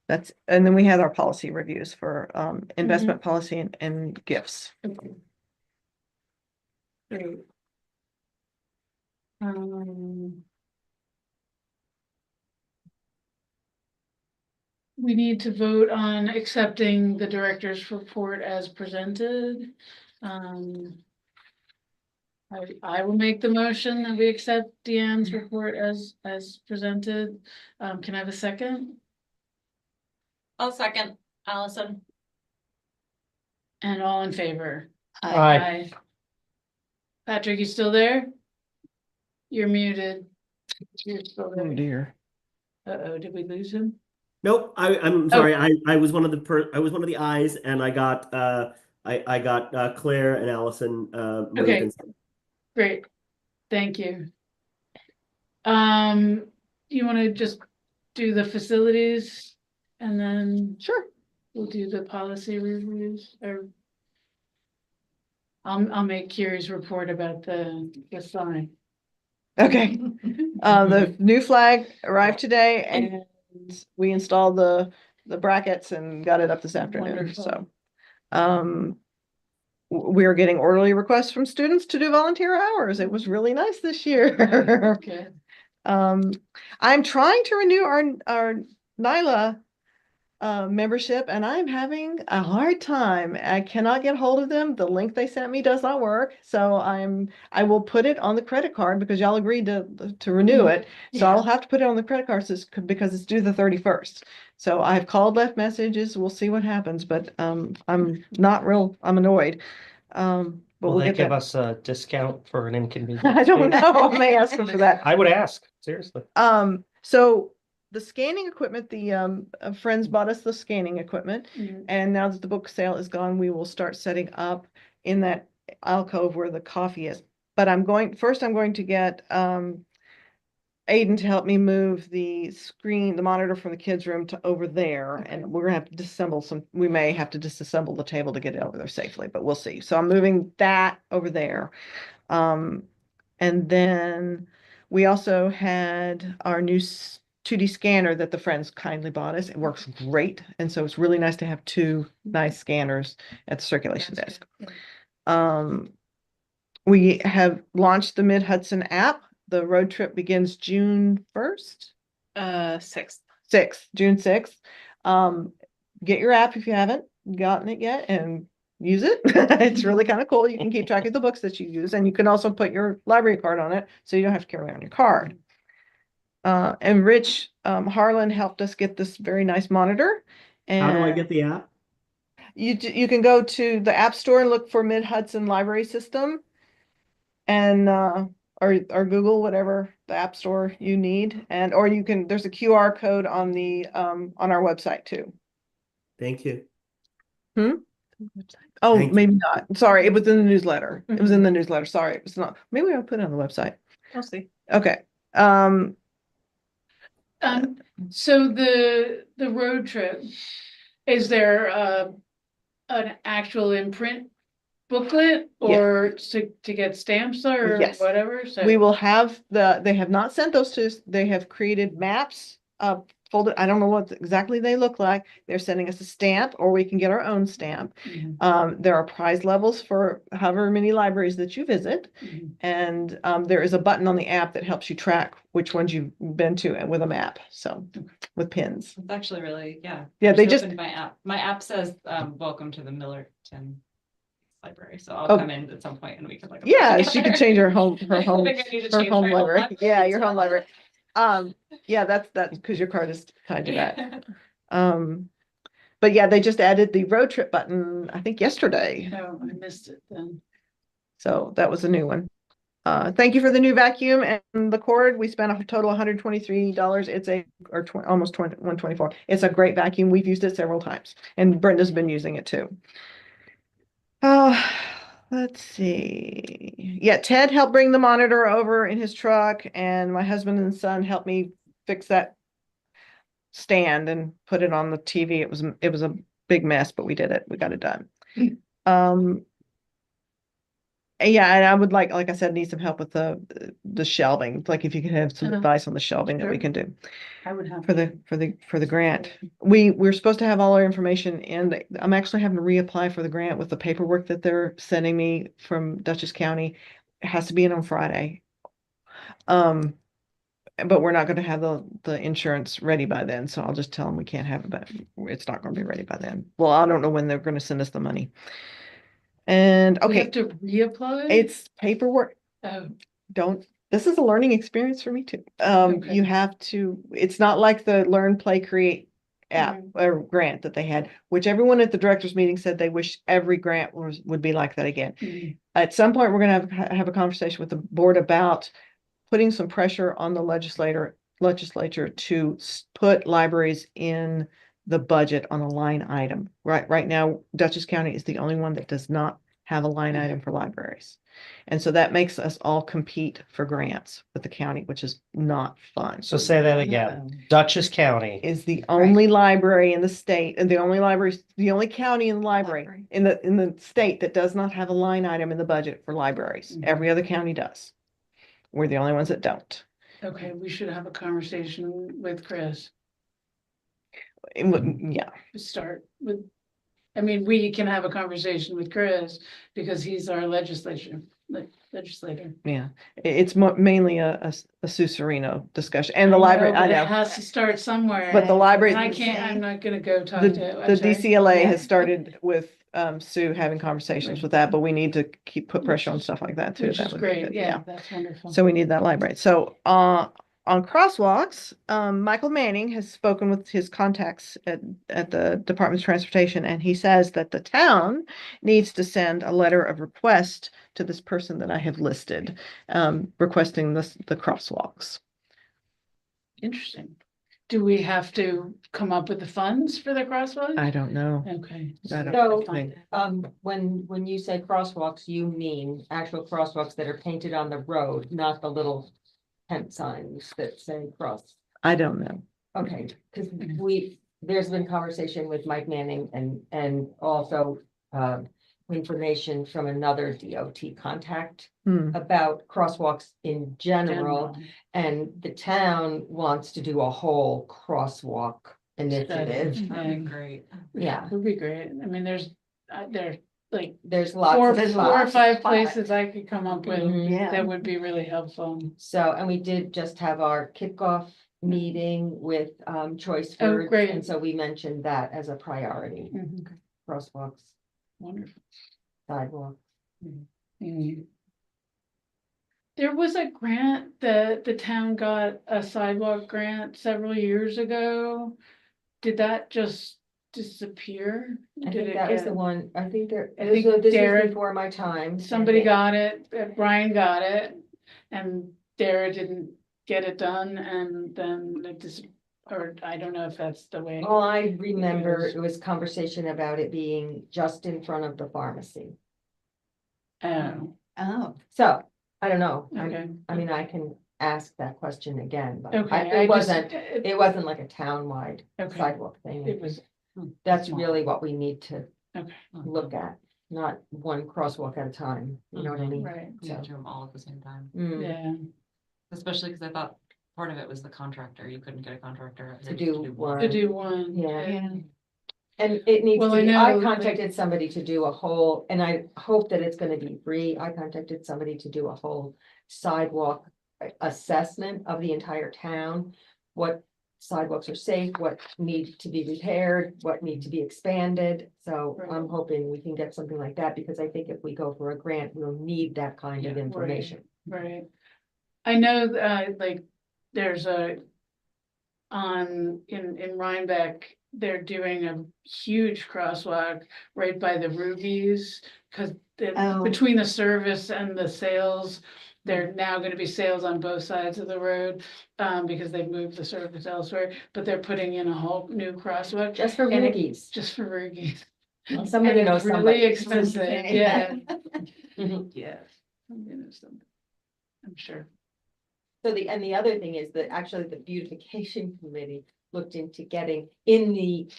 then we had our policy reviews for investment policy and gifts. Great. We need to vote on accepting the director's report as presented. I will make the motion that we accept Deanne's report as presented. Can I have a second? I'll second, Allison. And all in favor? Aye. Patrick, you still there? You're muted. You're still Oh there. dear. Uh-oh, did we lose him? Nope, I'm sorry. I was one of the eyes, and I got Claire and Allison moved Okay. and- Great, thank you. You want to just do the facilities and then Sure. we'll do the policy reviews, or I'll make Kiri's report about the sign. Okay. The new flag arrived today, and we installed the the brackets and got it up this afternoon, Wonderful. so. We are getting orderly requests from students to do volunteer hours. It was really nice this year. Good. I'm trying to renew our NYLA membership, and I'm having a hard time. I cannot get hold of them. The link they sent me does not work. So I will put it on the credit card because y'all agreed to renew it. So Yeah. I'll have to put it on the credit card because it's due the 31st. So I've called, left messages. We'll see what happens, but I'm I'm annoyed. But Will we'll they get give that. us a discount for an inconvenience? I don't fee? know. I may ask them for that. I would ask, seriously. So the scanning equipment, friends bought us the scanning equipment. Mhm. And now that the book sale is gone, we will start setting up in that alcove where the coffee is. But I'm going to get Aiden to help me move the monitor from the kids' room to over there. And we're gonna have to disassemble we may have to disassemble the table to get it over there safely, but we'll see. So I'm moving that over there. And then we also had our new 2D scanner that the friends kindly bought us. It works great. And so it's really nice to have two nice scanners at the circulation That's desk. good. We have launched the Mid-Hudson app. The road trip begins June 1st, 6th. June 6th. Get your app if you haven't gotten it yet and use it. It's really kind of cool. You can keep track of the books that you use, and you can also put your library card on it, so you don't have to carry on your card. And Rich Harlan helped us get this very nice monitor. How do I And get the app? you can go to the App Store and look for Mid-Hudson Library System, and or Google whatever the App Store you need, and or there's a QR code on on our website too. Thank you. Oh, Thank you. maybe not. Sorry, it was in the newsletter. It was in the newsletter. Sorry, it was not. Maybe I'll put it on the website. I'll see. Okay. So the road trip, is there an actual imprint booklet or to get stamps or Yes. whatever? So We will have they have not sent those to us. They have created maps, folded. I don't know what exactly they look like. They're sending us a stamp, or we can get our own stamp. Mhm. There are prize levels for however many libraries that you visit. Mhm. And there is a button on the app that helps you track which ones you've been to and with a map. So with pins. It's actually really, yeah. Yeah, they just- opened my app. My app says, welcome to the Millerton Library. So I'll Oh. come in at some point and we can like. Yeah, she could change her home, I think I need to change my home library. library. Yeah, your home library. Yeah, that's because your card is tied to that. But yeah, they just added the road trip button, I think yesterday. No, I missed it then. So that was a new one. Thank you for the new vacuum and the cord. We spent a total $123. It's almost 124. It's a great vacuum. We've used it several times, and Brenda's been using it too. Let's see. Yeah, Ted helped bring the monitor over in his truck, and my husband and son helped me fix that stand and put it on the TV. It was a big mess, but we did it. We got it done. Yeah, and I would like I said, need some help with the shelving. Like if you could have some advice on the shelving that we Sure. can do I would have. for the grant. We're supposed to have all our information in. I'm actually having to reapply for the grant with the paperwork that they're sending me from Dutchess County. It has to be in on Friday. But we're not going to have the insurance ready by then, so I'll just tell them we can't have it, but it's not going to be ready by then. Well, I don't know when they're going to send us the money. And We okay, have to reapply? it's paperwork. Oh, This is a learning experience for me too. Okay. You have to, it's not like the Learn, Play, Create app or grant that they had, which everyone at the directors meeting said they wish every grant would be like that again. Mhm. At some point, we're going to have a conversation with the board about putting some pressure on the legislature to put libraries in the budget on a line item. Right now, Dutchess County is the only one that does not have a line item for libraries. And so that makes us all compete for grants with the county, which is not fun. So say that again. Dutchess County. Is the only library in the state, and the only county in the library in the state that does not have a line item in the budget for libraries. Mhm. Every other county does. We're the only ones that don't. Okay, we should have a conversation with Chris. Yeah, start with, I mean, we can have a conversation with Chris because he's our legislator. yeah. It's mainly a Sue Serino discussion and the I know, library, I but it know. has to start somewhere. But the library- And I can't, I'm not gonna go talk The, to. the I'm sorry. DCLA Yeah. has started with Sue having conversations with that, but we need to put pressure on stuff like that too. Which That is would be great, good, yeah, that's wonderful. So we need that library. So on crosswalks, Michael Manning has spoken with his contacts at the Department of Transportation, and he says that the town needs to send a letter of request to this person that I have listed, requesting the crosswalks. Interesting. Do we have to come up with the funds for the crosswalk? I don't know. Okay. I don't So, think. when you say crosswalks, you mean actual crosswalks that are painted on the road, not the little tent signs that say cross. I don't know. Okay, because there's been conversation with Mike Manning and also, information from another DOT contact about crosswalks in general. And the town wants to do a whole crosswalk initiative. Yeah. Great. Yeah, It would be great. I mean, there's like there's lots four of or five spots. places I could come up with Mhm. Yeah. that would be really helpful. So, and we did just have our kickoff meeting with Choice Words. great. And so we mentioned that as a priority, Mhm. crosswalks, Wonderful. sidewalks. Mhm. There was a grant that the town got, a sidewalk grant several years ago. Did that just disappear? I Did think it that was get- the one, I think I this think was Derek- before my time. I Somebody think. got it, Brian got it, and Dara didn't get it done, and then it just, or I don't know if that's the way. All I remember, Because- it was conversation about it being just in front of the pharmacy. Oh, Oh, So, I don't know. okay, I mean, I can ask that question again, but okay. it wasn't, it wasn't like a townwide Okay, sidewalk thing. it was, That's really what we need to okay, look at, not one crosswalk at a time, you know what I Mhm. mean? right, We had to do them all at the same time, Mm. yeah. especially because I thought part of it was the contractor. You couldn't get a contractor. To do one. To do one. Yeah. And it needs Well, to I be, I know, contacted somebody to do a whole, and I hope that it's gonna be free. I contacted somebody to do a whole sidewalk assessment of the entire town. What sidewalks are safe, what need to be repaired, what need to be expanded. So Right. I'm hoping we can get something like that, because I think if we go for a grant, we'll need that kind of Yeah, right. information. Right. I know, like, there's in Rhinebeck, they're doing a huge crosswalk right by the Rubies. Cause Oh. between the service and the sales, there are now gonna be sales on both sides of the road. Because they've moved the service elsewhere, but they're putting in a whole new crosswalk Just for And it- rookies. just for Rugies. Somebody And knows it's somebody. really expensive, yeah. Mhm. Yes. I'm sure. So the other thing is that actually the beautification committee looked into getting, in the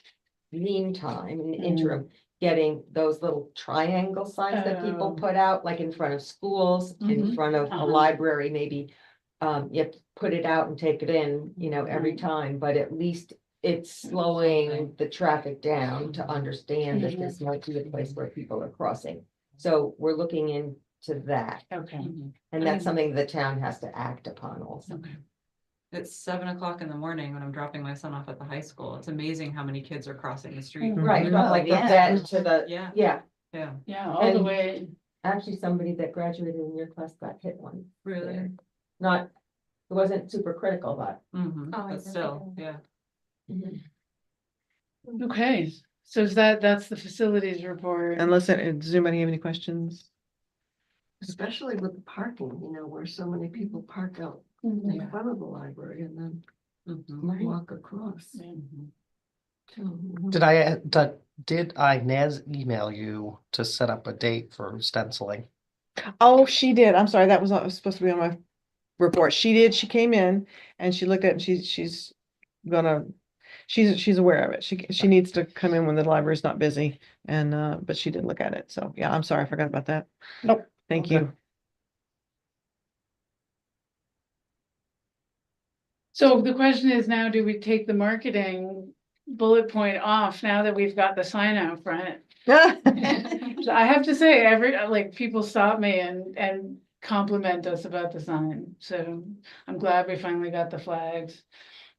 meantime, in the interim, getting those little triangle signs that people Oh. put out, like in front of schools, in Mhm. front of a Uh-huh. library, maybe. You have to put it out and take it in, every Right. time, but at least it's slowing the traffic down to understand that this might be a place where people are crossing. So we're looking into that, Okay, and that's something the town has to act upon also. okay. It's 7 o'clock in the morning when I'm dropping my son off at the high school. It's amazing how many kids are crossing the street. Mhm. Right, from like the yeah. vet to the, Yeah. yeah, Yeah, Yeah, all the And- way. actually, somebody that graduated in your class got hit one. really. there. Not, it wasn't super critical, but. Mm-hmm, Oh, I but see. still, yeah. Okay, so that's the facilities report. Unless, does anybody have any questions? especially with the parking, where so many people park out Mhm. in front of the library and then Mhm. walk across. Yeah. too. Did Inez email you to set up a date for stenciling? Oh, she did. I'm sorry, that was supposed to be on my report. She did. She came in and she looked at it and she's gonna, she's aware of it. She needs to come in when the library's not busy and, but she did look at it. So, yeah, I'm sorry, I forgot about that. Nope. Thank Okay. you. So the question is now, do we take the marketing bullet point off now that we've got the sign out front. So I have to say, like, people stop me and compliment us about the sign, so I'm glad we finally got the flags.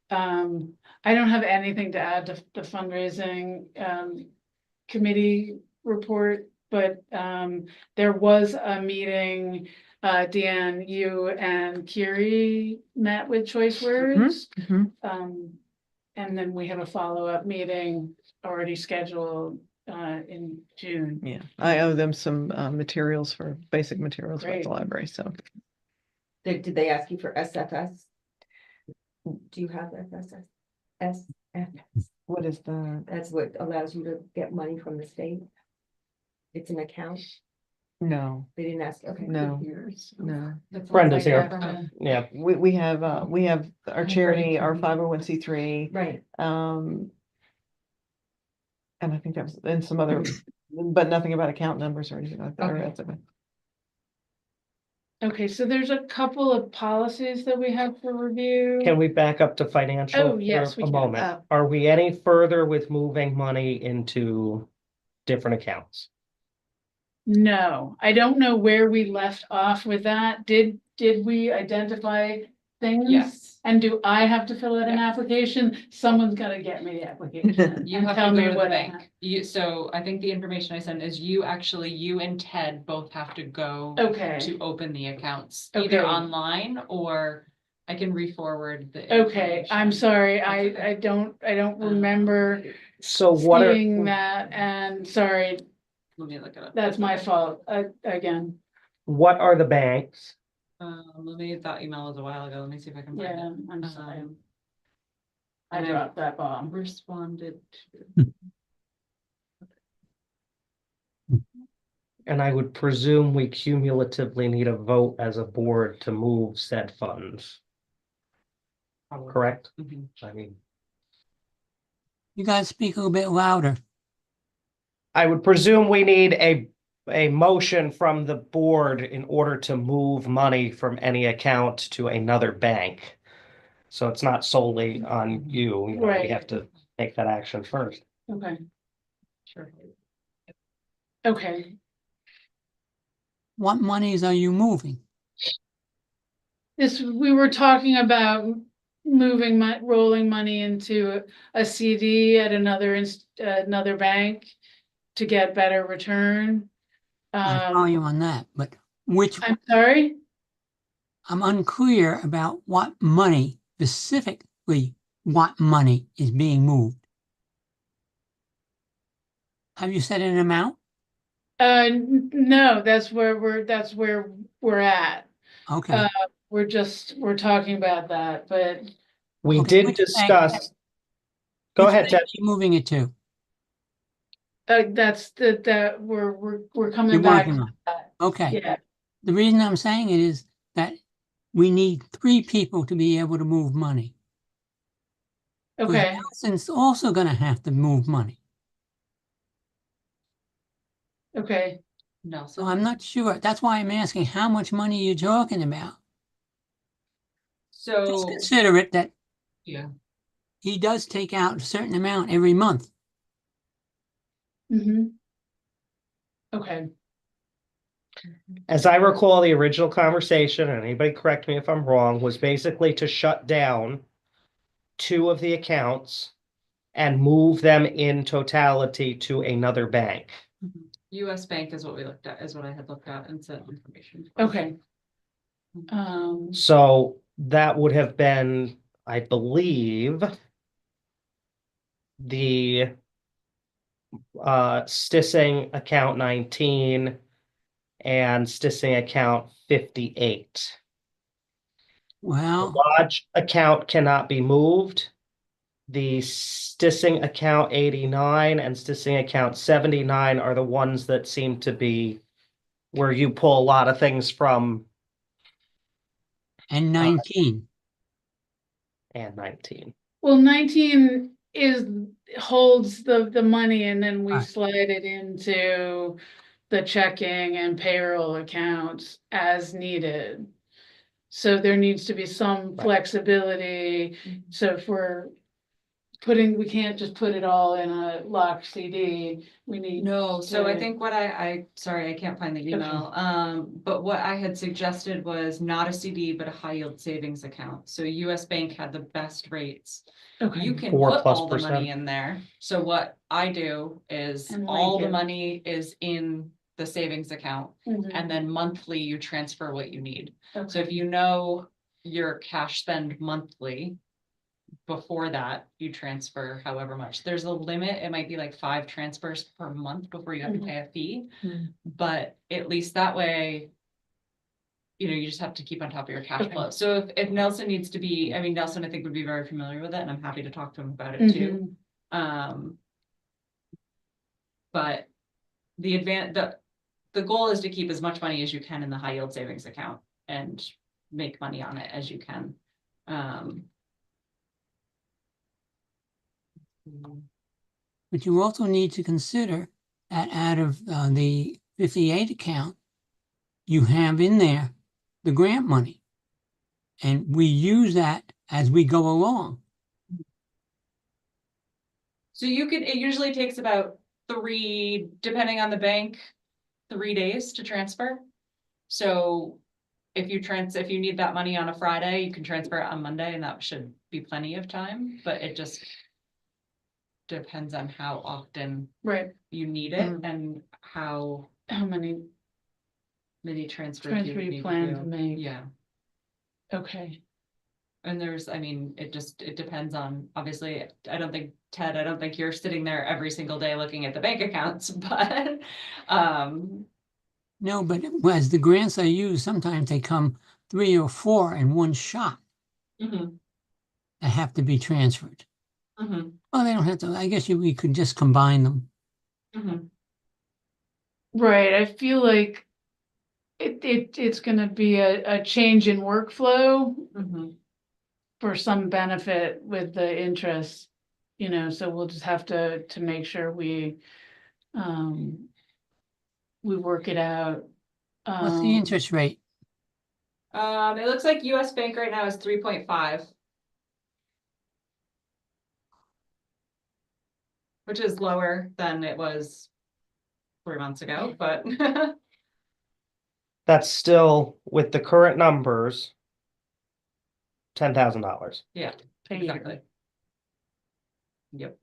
I don't have anything to add to the fundraising, committee report, but, there was a meeting, Deanne, you and Kiri met with Choice Words. Mhm. And then we have a follow-up meeting already scheduled, in June. Yeah, I owe them some materials for basic materials for Great. the library, so. Did they ask you for SFS? Do you have SFS? SFS, What is the, that's what allows you to get money from the state? It's an account, no, they didn't ask, okay. no, no. Brenda's here. Government. Yeah, We have our charity, our 501c3, Right, and I think that was, and some other, but nothing about account numbers or anything like that. Or Okay. that's okay. Okay, so there's a couple of policies that we have for review. can we back up to financial Oh, yes, for we a can. moment? Are we any further with moving money into different accounts? No, I don't know where we left off with that. Did we identify things? Yes. And do I have to fill out an Yeah. application? Someone's gotta get me the application. You and have tell to me go to the what I bank. So I think the information I sent is you and Ted both have to go Okay, to open the accounts, Okay. either online or I can re-forward the. okay, I'm information. sorry, That's okay. I don't remember So what are, seeing that, and sorry, Let me look it up. that's my okay. fault, again, what are the banks? That email was a while ago. Let me see if I can find yeah, it. I'm sorry. I and I dropped that bomb. Responded to. And I would presume we cumulatively need a vote as a board to move said funds, correct? Mhm. I mean, You guys speak a little bit louder. I would presume we need a motion from the board in order to move money from any account to another bank. So it's not solely on you, we Right. have to take that action first. Okay, Sure. okay, What monies are you moving? we were talking about moving rolling money into a CD at another bank to get better return. I follow you on that, but which, I'm sorry? I'm unclear about what money, specifically what money is being moved. Have you set an amount? No, that's where we're at. Okay. We're talking about that, but We Okay, did which bank- discuss. Go Which ahead, bank Ted. are you moving it to? that's that we're coming You're back. working to on. that. Okay. Yeah, The reason I'm saying it is that we need 3 people to be able to move money. 'Cause okay, Allison's also gonna have to move money. okay. No, So I'm not sure. That's why I'm asking how much money you're talking about. Just So, consider it that yeah, he does take out a certain amount every month. Mm-hmm. Okay, As I recall, the original conversation, and anybody correct me if I'm wrong, was basically to shut down 2 of the accounts and move them in totality to another bank. US Bank is what we looked at, is what I had looked at and sent information. okay. So that would have been, I believe, the Stissing account 19 and Stissing account 58. Well, Lodge account cannot be moved. The Stissing account 89 and Stissing account 79 are the ones that seem to be where you pull a lot of things from, and 19. and 19. Well, 19 holds the money and then we Right. slide it into the checking and payroll accounts as needed. So there needs to be some Right. flexibility. So if we're we can't just put it all in a locked CD. We need. No, so I to- think what sorry, I can't find the email. But what I had suggested was not a CD, but a high yield savings account. So US Bank had the best rates. Okay. You can 4+%. put all the money in there. So what I do is And all link the it. money is in the savings account. Mhm. And then monthly you transfer what you need. So Okay. if you know your cash spend monthly, before that, you transfer however much. There's a limit. It might be like 5 transfers per month before you have to Mhm. pay a fee. Mhm. But at least that way, you just have to keep on top of your cash Okay. flow. So if Nelson needs to be, I mean, Nelson, I think would be very familiar with it, and I'm happy to talk to him about it too. Mhm. But the goal is to keep as much money as you can in the high yield savings account and make money on it as you can. But you also need to consider that out of the 58 account, you have in there the grant money. And we use that as we go along. So it usually takes about 3, depending on the bank, 3 days to transfer. So if you need that money on a Friday, you can transfer it on Monday, and that should be plenty of time, but it just depends on how often Right. you need it and how How many many transfers transfer need you to plan do. to make? Yeah. Okay. And it depends on, obviously, Ted, I don't think you're sitting there every single day looking at the bank accounts, but, No, but as the grants are used, sometimes they come 3 or 4 in one shot mhm, that have to be transferred. mhm, Well, they don't have to. I guess we could just combine them. mhm. Right. I feel like it's gonna be a change in workflow Mhm. for some benefit with the interest, so we'll just have to make sure we work it out. What's the interest rate? It looks like US Bank right now is 3.5. Which is lower than it was 3 months ago, but That's still with the current numbers, $10,000 yeah, a year. exactly. Yep.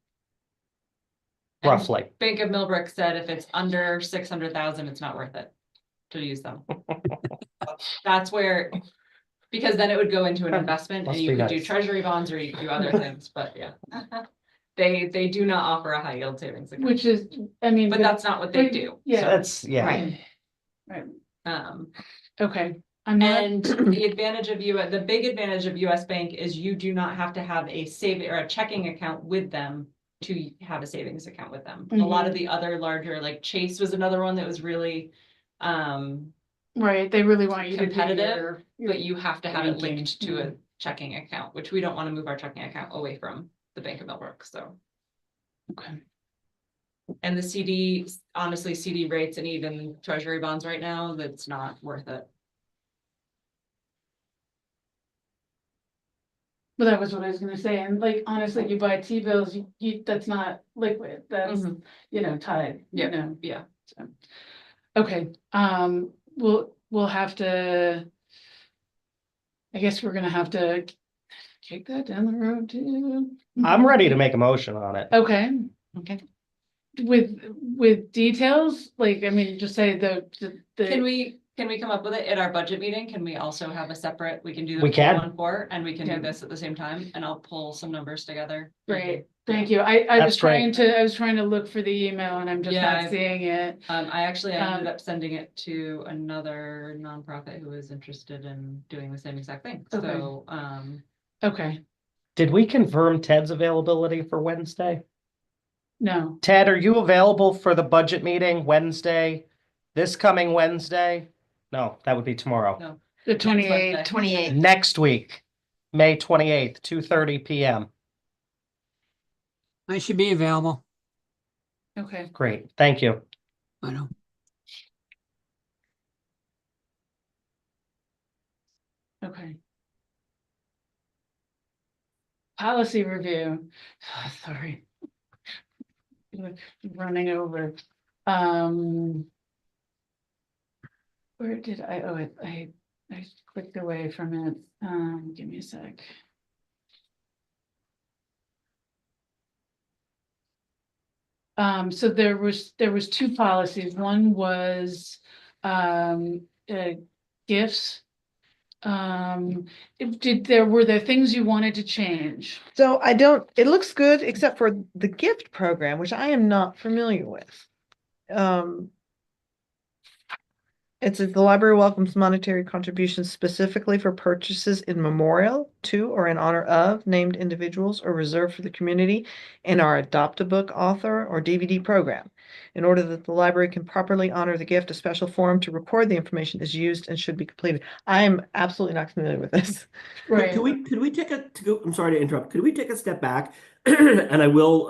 And roughly. Bank of Millbrook said if it's under 600,000, it's not worth it to use them. That's where, because then it would go into an investment and Must you be could do nice. treasury bonds or you could do other things, but yeah. They do not offer a high yield savings account, Which is, I mean. but that's not what they do. Yeah. That's, yeah. Right. Right. Um, Okay. I'm not. And the advantage of the big advantage of US Bank is you do not have to have a or a checking account with them to have a savings account with them. A lot of the other larger, like Chase was another one that was really Right, they really want you to do competitive, your but you have to have it banking, linked to a checking account, which we don't want to move our checking account away from the Bank of Millbrook, so. Okay. And the CD, honestly, CD rates and even treasury bonds right now, that's not worth it. But that was what I was gonna say, and like, honestly, you buy T-bills, that's not liquid, that's, tied, Yeah. Yeah. so. Okay, we'll have to. I guess we're gonna have to kick that down the road too. I'm ready to make a motion on it. Okay. Okay. With details, like, I mean, just say the. Can we come up with it at our budget meeting? Can we also have a separate, we can do We the can. 414 and we can Yeah. do this at the same time and I'll pull some numbers together. Great, thank you. I That's was trying to look for the email and I'm just Yeah, not seeing it. I actually ended up sending it to another nonprofit who was interested in doing the same exact thing. Okay. So, Okay, Did we confirm Ted's availability for Wednesday? no, Ted, are you available for the budget meeting Wednesday? This coming Wednesday? No, that would be tomorrow. no. the Next Wednesday. 28th. 28. Next week, May 28th, 2:30 PM. I should be available. Okay, Great, thank you. I know. okay. policy review. Sorry. Running over. Where did I, oh, I clicked away from it. Give me a sec. So there was two policies. One was gifts. Were there things you wanted to change? So it looks good, except for the gift program, which I am not familiar with. It says the library welcomes monetary contributions specifically for purchases in memorial to or in honor of named individuals or reserved for the community in our Adopt-a-Book author or DVD program. In order that the library can properly honor the gift, a special form to record the information is used and should be completed. I am absolutely not familiar with this. Right. Could we take I'm sorry to interrupt. Could we take a step back? And I will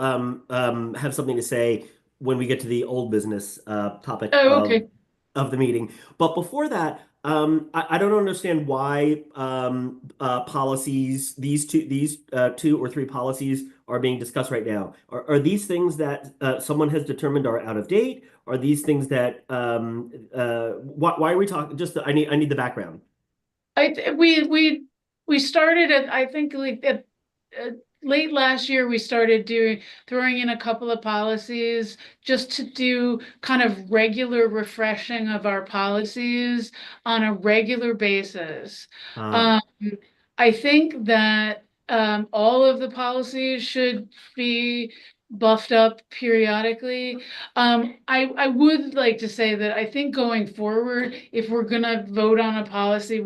have something to say when we get to the old business topic Oh, okay. of the meeting. But before that, I don't understand why policies, these two or three policies are being discussed right now. Are these things that someone has determined are out of date? Are these things that why are we talking? Just I need the background. We started at, I think, like at late last year, we started throwing in a couple of policies just to do kind of regular refreshing of our policies on a regular basis. I think that all of the policies should be buffed up periodically. I would like to say that I think going forward, if we're gonna vote on a policy,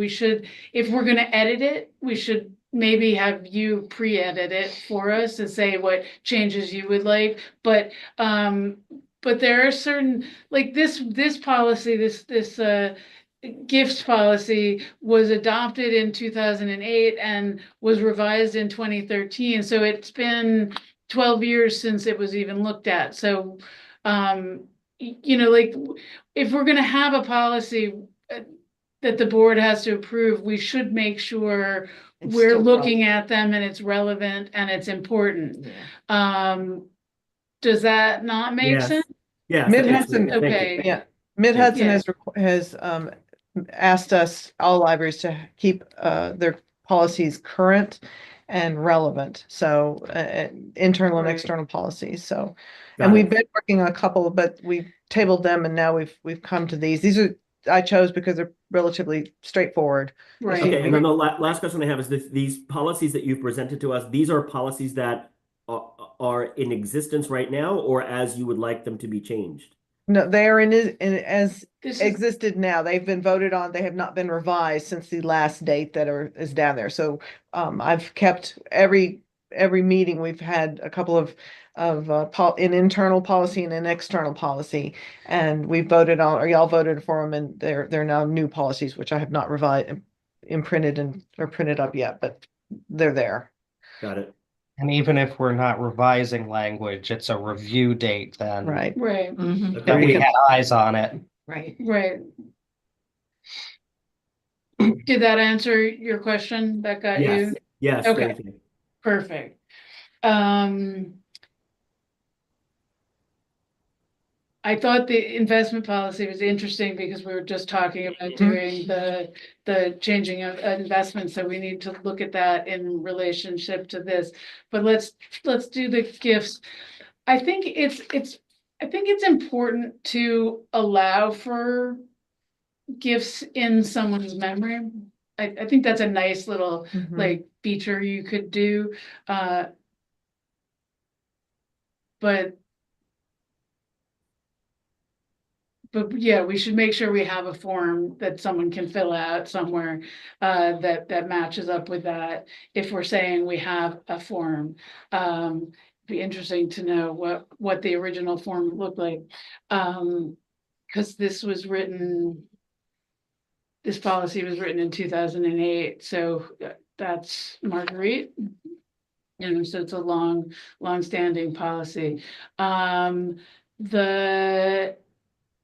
if we're gonna edit it, we should maybe have you pre-edit it for us and say what changes you would like. But there are certain, like this policy, this gifts policy was adopted in 2008 and was revised in 2013. So it's been 12 years since it was even looked at. So, like if we're going to have a policy that the board has to approve, we should make sure we're looking at them and it's relevant and it's important. Does that not make sense? Yeah. Mid-Hudson, okay. Yeah. Mid-Hudson Yeah. has asked us, all libraries, to keep their policies current and relevant. So internal and Right. external policies. So, and we've been working on a couple, but we've tabled them and now we've come to these. These are I chose because they're relatively straightforward. Right. Okay, and then the last question I have is these policies that you've presented to us, these are policies that are in existence right now, or as you would like them to be changed? No, they are as This is- existed now. They've been voted on. They have not been revised since the last date that is down there. So I've kept every meeting we've had a couple of an internal policy and an external policy, and we voted on, or y'all voted for them, and they're now new policies, which I have not revised, imprinted or printed up yet, but they're there. Got it. And even if we're not revising language, it's a review date then. Right. Right. Mhm. That we Okay. had eyes on it. Right. Right. Did that answer your question? That got Yes. you? Yes. Okay. Thank you. Perfect. I thought the investment policy was interesting because we were just talking about doing the changing of investments, so we need to look at that in relationship to this. But let's do the gifts. I think it's important to allow for gifts in someone's memory. I think that's a nice little Mhm. like feature you could do. But yeah, we should make sure we have a form that someone can fill out somewhere that matches up with that. If we're saying we have a form, be interesting to know what the original form looked like. Because this policy was written in 2008, so that's Marguerite. So it's a long-standing policy. The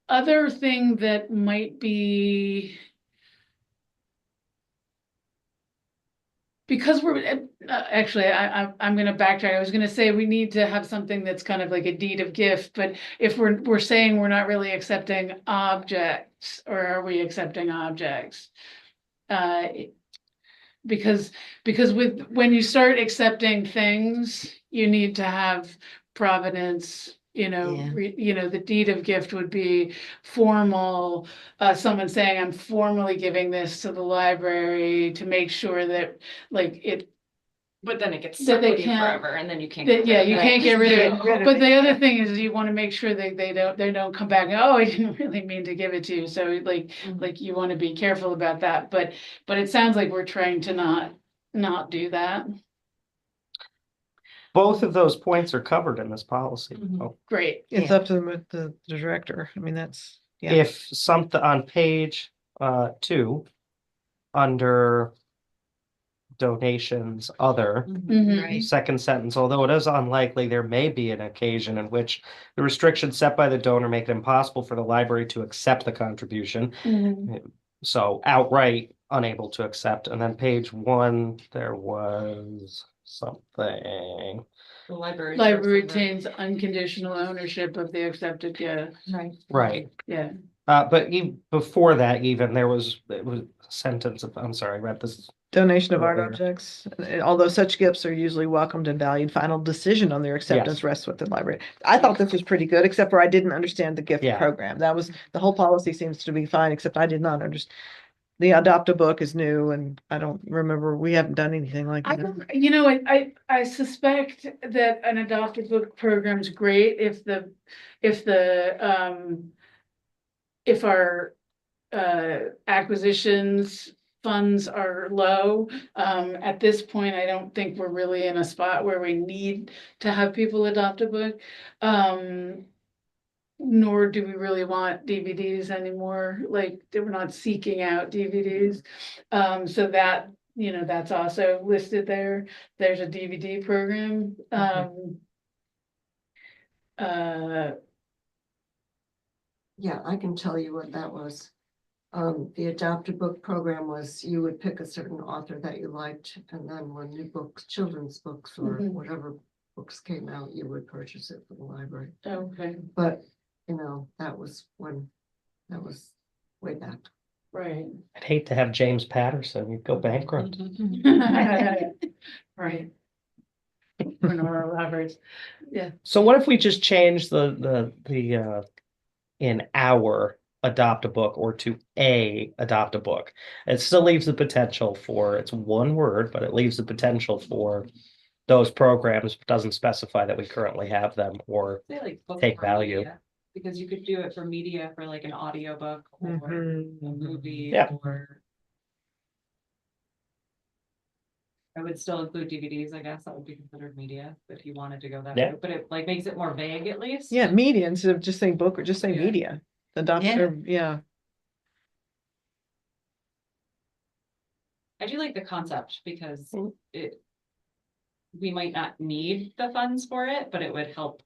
other thing that might be because we're, actually, I'm gonna backtrack. I was gonna say we need to have something that's kind of like a deed of gift, but if we're saying we're not really accepting objects, or are we accepting objects? Because when you start accepting things, you need to have provenance. Yeah. The deed of gift would be formal, someone saying, I'm formally giving this to the library to make sure that, like, it, But then it gets That stuck they with you can't- forever and then you can't. that, yeah, you can't get rid of Get rid it. of But it, the other yeah. thing is you want to make sure that they don't come back and, oh, I didn't really mean to give it to you. So like you want to be careful about that. But it sounds like we're trying to not do that. Both of those points are covered in this policy. Mhm. Oh, Great. It's Yeah. up to the director. I mean, that's, yeah. If something on page 2, under donations, other, Mhm. Right. second sentence, although it is unlikely, there may be an occasion in which the restrictions set by the donor make it impossible for the library to accept the contribution. Mhm. So outright unable to accept. And then page 1, there was something. The library. Library retains unconditional ownership of the accepted gift. Right. Right. Yeah. But before that, even it was a sentence of, I'm sorry, I read this. Donation of art Earlier. objects, although such gifts are usually welcomed and valued, final decision on their acceptance Yes. rests with the library. I thought this was pretty good, except for I didn't understand the gift Yeah. program. That was, the whole policy seems to be fine, except I did not understand. The Adopt a Book is new and I don't remember, we haven't done anything like I that. don't, I suspect that an adopted book program's great if our acquisitions funds are low. At this point, I don't think we're really in a spot where we need to have people adopt a book. Nor do we really want DVDs anymore, like we're not seeking out DVDs. So that, that's also listed there. There's a DVD program. Yeah, I can tell you what that was. The adopted book program was you would pick a certain author that you liked, and then when new books, children's books or Mhm. whatever books came out, you would purchase it from the library. Okay, But, that was way back. right. I'd hate to have James Patterson, you'd go bankrupt. Right. For Nora Roberts. Yeah. So what if we just change the in our adopt a book or to a adopt a book? It still leaves the potential for, it's one word, but it leaves the potential for those programs, doesn't specify that we currently have them or Say like book take for value. media, because you could do it for media for like an audiobook or Mhm. a movie Yeah. or. I would still include DVDs, I guess, that would be considered media, if you wanted to go that Yeah. route, but it like makes it more vague at least. Yeah, media, instead of just saying book or just say Yeah. media. Adopt, Yeah. or, yeah. I do like the concept because Mm. we might not need the funds for it, but it would help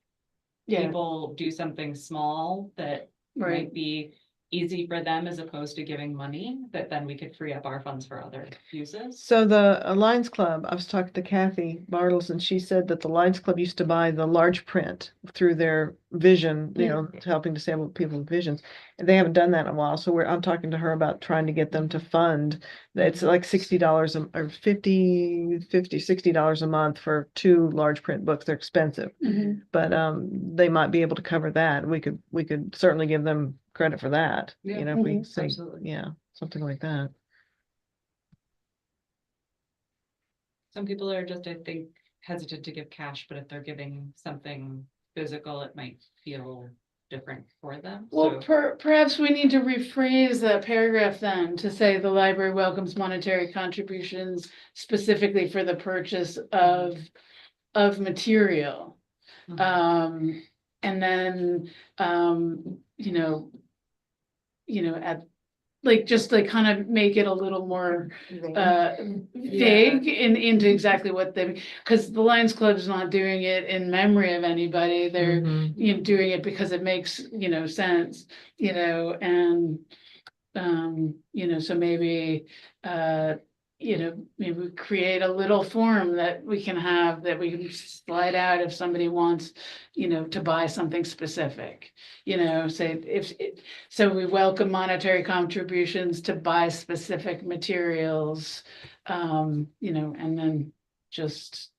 Yeah, people do something small that right. might be easy for them as opposed to giving money, that then we could free up our funds for other uses. So the Lions Club, I was talking to Kathy Bartles and she said that the Lions Club used to buy the large print through their vision, helping disabled people with visions. And they haven't done that in a while. So I'm talking to her about trying to get them to fund. It's like $60 or $60 a month for 2 large print books. They're expensive, Mhm. but they might be able to cover that. We could certainly give them credit for that. Yeah. If we Mhm. say, Absolutely. yeah, something like that. Some people are just, I think, hesitant to give cash, but if they're giving something physical, it might feel different for them. Well, So perhaps we need to rephrase that paragraph then to say the library welcomes monetary contributions specifically for the purchase of material. Mhm. And then, at, like, just like kind of make it a little more vague into exactly what they, because the Lions Club is not doing it in memory of anybody. They're Mhm. doing it because it makes sense, and so maybe you know, maybe we create a little form that we can have, that we can slide out if somebody wants, you know, to buy something specific. You know, say so we welcome monetary contributions to buy specific materials, you know, and then just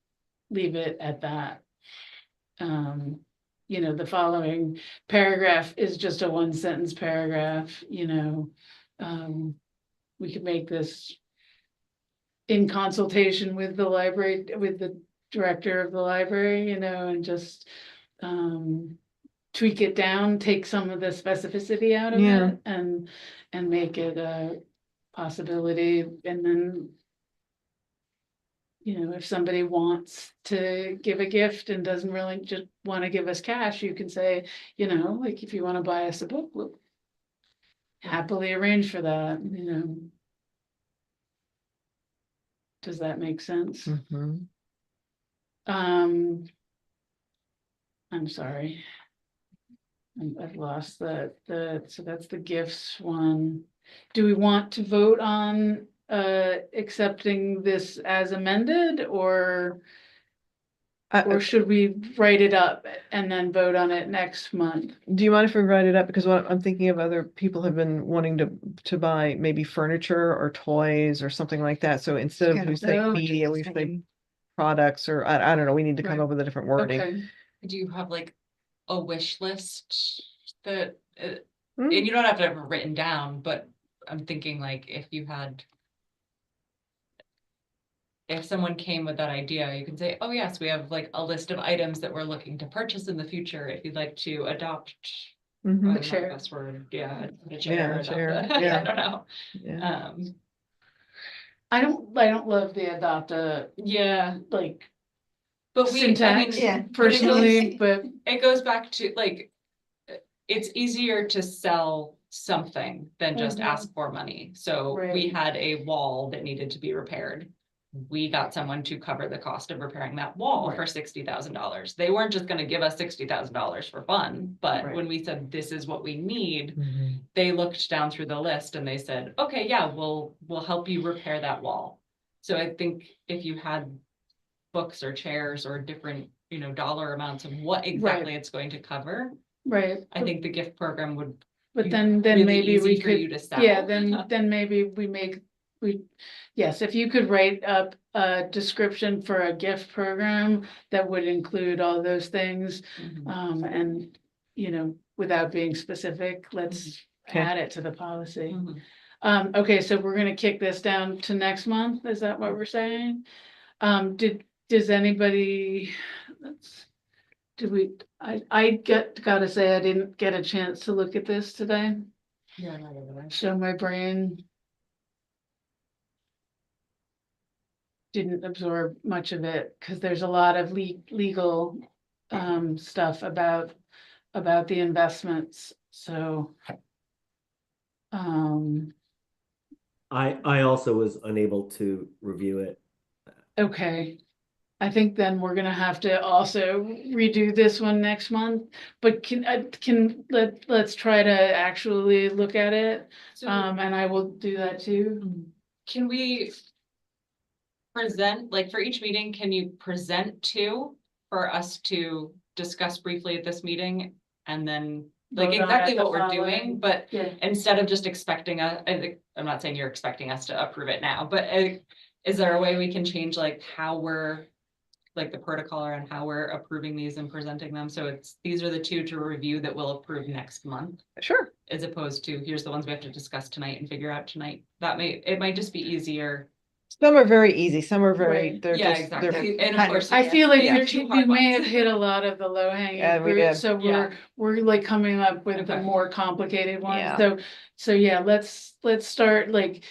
leave it at that. You know, the following paragraph is just a 1-sentence paragraph, you know. We could make this in consultation with the library, with the director of the library, you know, and just tweak it down, take some of the specificity out of Yeah. it and make it a possibility. And then, you know, if somebody wants to give a gift and doesn't really just want to give us cash, you can say, you know, like, if you want to buy us a book, we'll happily arrange for that, you know. Does that make sense? Mhm. I'm sorry. I've lost so that's the gifts one. Do we want to vote on accepting this as amended, or should we write it up and then vote on it next month? Do you mind if we write it up? Because what I'm thinking of, other people have been wanting to buy maybe furniture or toys or something like that. So instead of we say Oh, media, we say products, or I don't know, we need to come Right. up with a different wording. Okay. Do you have like a wish list that, Mm. and you don't have to have it written down, but I'm thinking like if you had. If someone came with that idea, you can say, oh yes, we have like a list of items that we're looking to purchase in the future. If you'd like to adopt. Mhm. I don't know chair. the best word, yeah, a Yeah, chair, a adopt chair, a- yeah. I don't know. Yeah. I don't love the adopt a, Yeah, like, but we, I mean. syntax Yeah. personally, but It goes back to like, it's easier to sell something than just Mhm. ask for money. So we Right. had a wall that needed to be repaired. We got someone to cover the cost of repairing that wall Right. for $60,000. They weren't just gonna give us $60,000 for fun, but Right. when we said, this is what we need, Mhm. they looked down through the list and they said, okay, yeah, we'll help you repair that wall. So I think if you had books or chairs or different, you know, dollar amounts of what exactly it's going to cover, right. I think the gift program would But be then really maybe we easy for you could, to sell. yeah, then maybe yes, if you could write up a description for a gift program that would include all those things, Mhm. and, you know, without being specific, let's Okay. add it to the policy. Mhm. Okay, so we're gonna kick this down to next month, is that what we're saying? Does anybody, gotta say, I didn't get a chance to look at this today, Yeah, no, no, no. so my brain didn't absorb much of it, because there's a lot of legal stuff about the investments, so. I also was unable to review it. Okay, I think then we're gonna have to also redo this one next month, but let's try to actually look at it, So and I will do that too. can we present, like for each meeting, can you present two for us to discuss briefly at this meeting? And then like Vote on exactly it the what we're following- doing, but Yeah, instead of just expecting I'm not saying you're expecting us to approve it now, but is there a way we can change like how we're, like the protocol around how we're approving these and presenting them? So these are the two to review that we'll approve next month, Sure. as opposed to here's the ones we have to discuss tonight and figure out tonight. It might just be easier. Some are very easy, some are very, Right. they're Yeah, just, they're exactly. And of kind of- course, I feel like Yeah. you're, Two you hard may ones. have hit a lot of the low hanging Yeah, we fruit, did. so Yeah. we're like coming up with the Okay. more complicated ones, Yeah. so yeah, let's start like,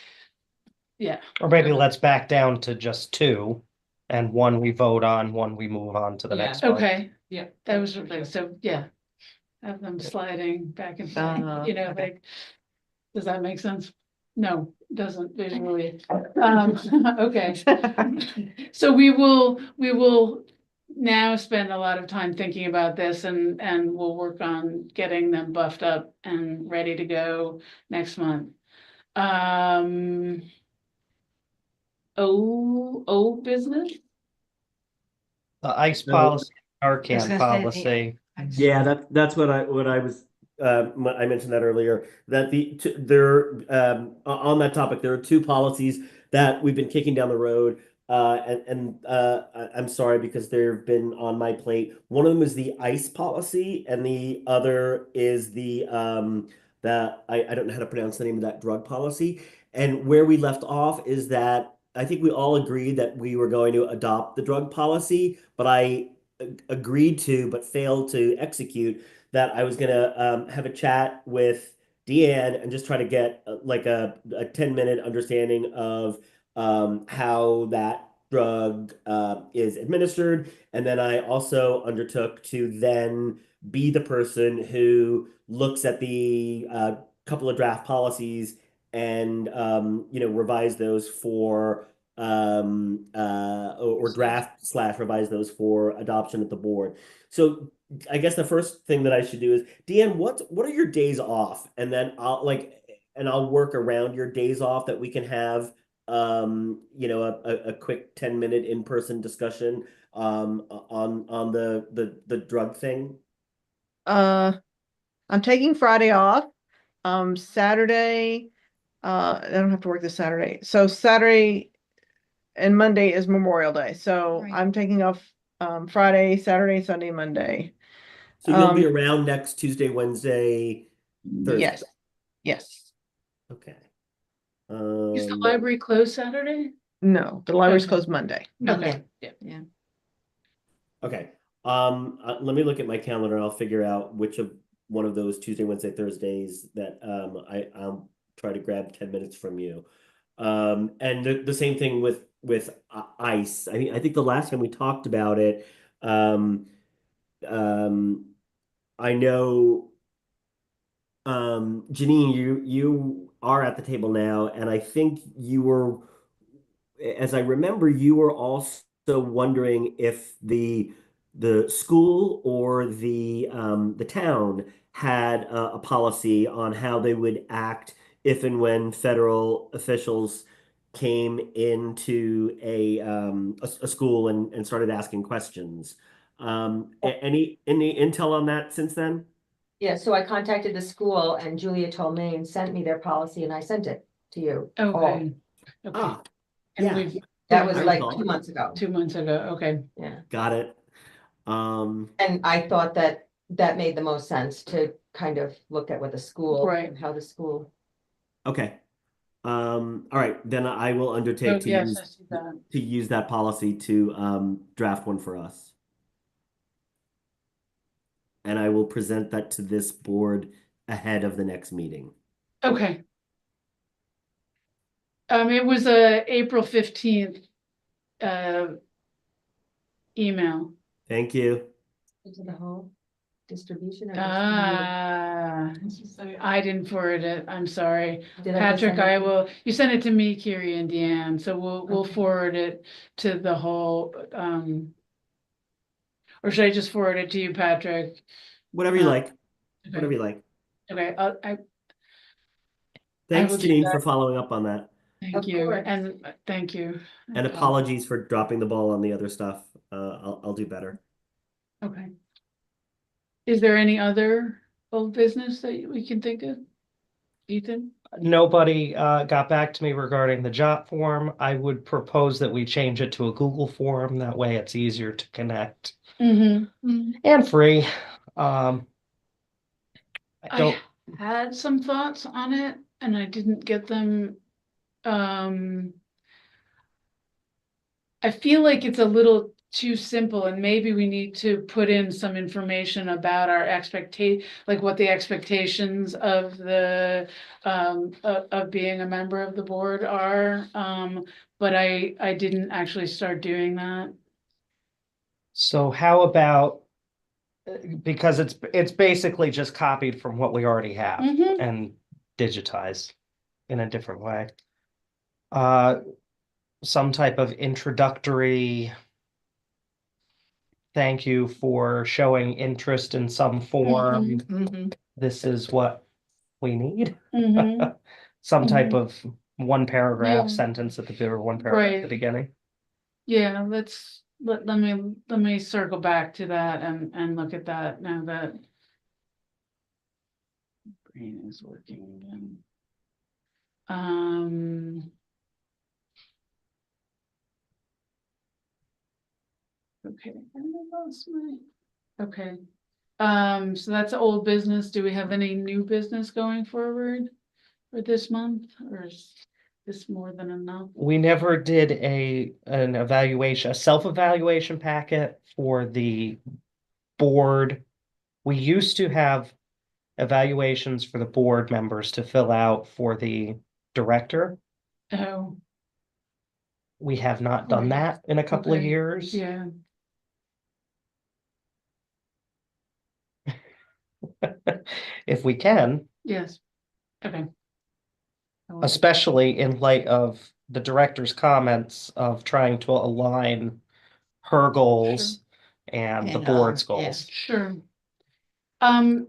yeah. Or maybe let's back down to just two, and one we vote on, one we move on to the Yeah. next one. Okay, Yeah. that was, for sure. so, yeah. Have them sliding back and forth, Okay. like, does that make sense? No, doesn't visually. Okay, so we will now spend a lot of time thinking about this, and we'll work on getting them buffed up and ready to go next month. old business? The ICE No. policy, I was Narcan gonna say policy. Yeah, that's what I was I mentioned that earlier, that there on that topic there are two policies that we've been kicking down the road, I'm sorry because they've been on my plate. One of them is the ICE policy, and the other is I don't know how to pronounce the name of that drug policy. And where we left off is that I think we all agreed that we were going to adopt the drug policy, but I agreed to but failed to execute that I was gonna have a chat with Deanne and just try to get like a 10-minute understanding of how that drug is administered. And then I also undertook to then be the person who looks at the couple of draft policies and revise those for or draft / revise those for adoption at the board. So I guess the first thing that I should do is, Deanne, what are your days off? And then I'll work around your days off that we can have a quick 10-minute in-person discussion on the drug thing. I'm taking Friday off. Saturday, I don't have to work this Saturday. So Saturday and Monday is Memorial Day. So Right. I'm taking off Friday, Saturday, Sunday, Monday. So you'll be around next Tuesday, Wednesday, Thursday. Yes. Yes. Okay. Is the library closed Saturday? No, the library's Okay. closed Monday. Monday. Yeah. Okay. Let me look at my calendar and I'll figure out which of one of those Tuesday, Wednesday, Thursdays that I'll try to grab 10 minutes from you. And the same thing with ICE. I think the last time we talked about it, I know Janine, you are at the table now, and I think you were, as I remember, you were also wondering if the school or the town had a policy on how they would act if and when federal officials came into a school and started asking questions. Any intel on that since then? Yeah, so I contacted the school and Julia Tolmain sent me their policy and I sent it to you. all. Okay. Ah, And yeah. we've That was I like recall. 2 months ago. 2 months ago. Okay. Yeah. Got it. And I thought that made the most sense to kind of look at what the school, Right. and how the school. Okay. All right, then I will undertake Oh, to yes, I see that. use that policy to draft one for us. And I will present that to this board ahead of the next meeting. Okay. It was a April 15th email. Thank you. Into the whole distribution. or I didn't forward it. I'm sorry. Did I Patrick, send it? you sent it to me, Kiri and Deanne, so we'll Okay. forward it to the whole, or should I just forward it to you, Patrick? Whatever you like. Okay. Whatever you like. Okay, Thanks, will do Janine, that. for following up on that. thank Of you, course. and thank you. And apologies for dropping the ball on the other stuff. I'll do better. Okay. Is there any other old business that we can think of? Ethan? Nobody got back to me regarding the JOT form. I would propose that we change it to a Google form. That way it's easier to connect Mm-hmm. and free. I I don't, had some thoughts on it and I didn't get them. I feel like it's a little too simple and maybe we need to put in some information about our like what the expectations of the of being a member of the board are. But I didn't actually start doing that. so how about, because it's basically just copied from what we already have Mhm. and digitized in a different way. Some type of introductory thank you for showing interest in some form. Mhm. This is what we need. Mhm. Some type of one paragraph Yeah. sentence at the or one paragraph at the Right. beginning. Yeah, let me circle back to that and look at that now that brain is working again. Okay, and I lost my, okay. So that's old business. Do we have any new business going forward for this month, or is this more than enough? We never did an evaluation, a self-evaluation packet for the board. We used to have evaluations for the board members to fill out for the director. Oh, We have not done Right. that in a couple of Okay. years. yeah, If we can, yes, okay. especially in light of the director's comments of trying to align her goals and the And board's our- yeah. goals. Sure.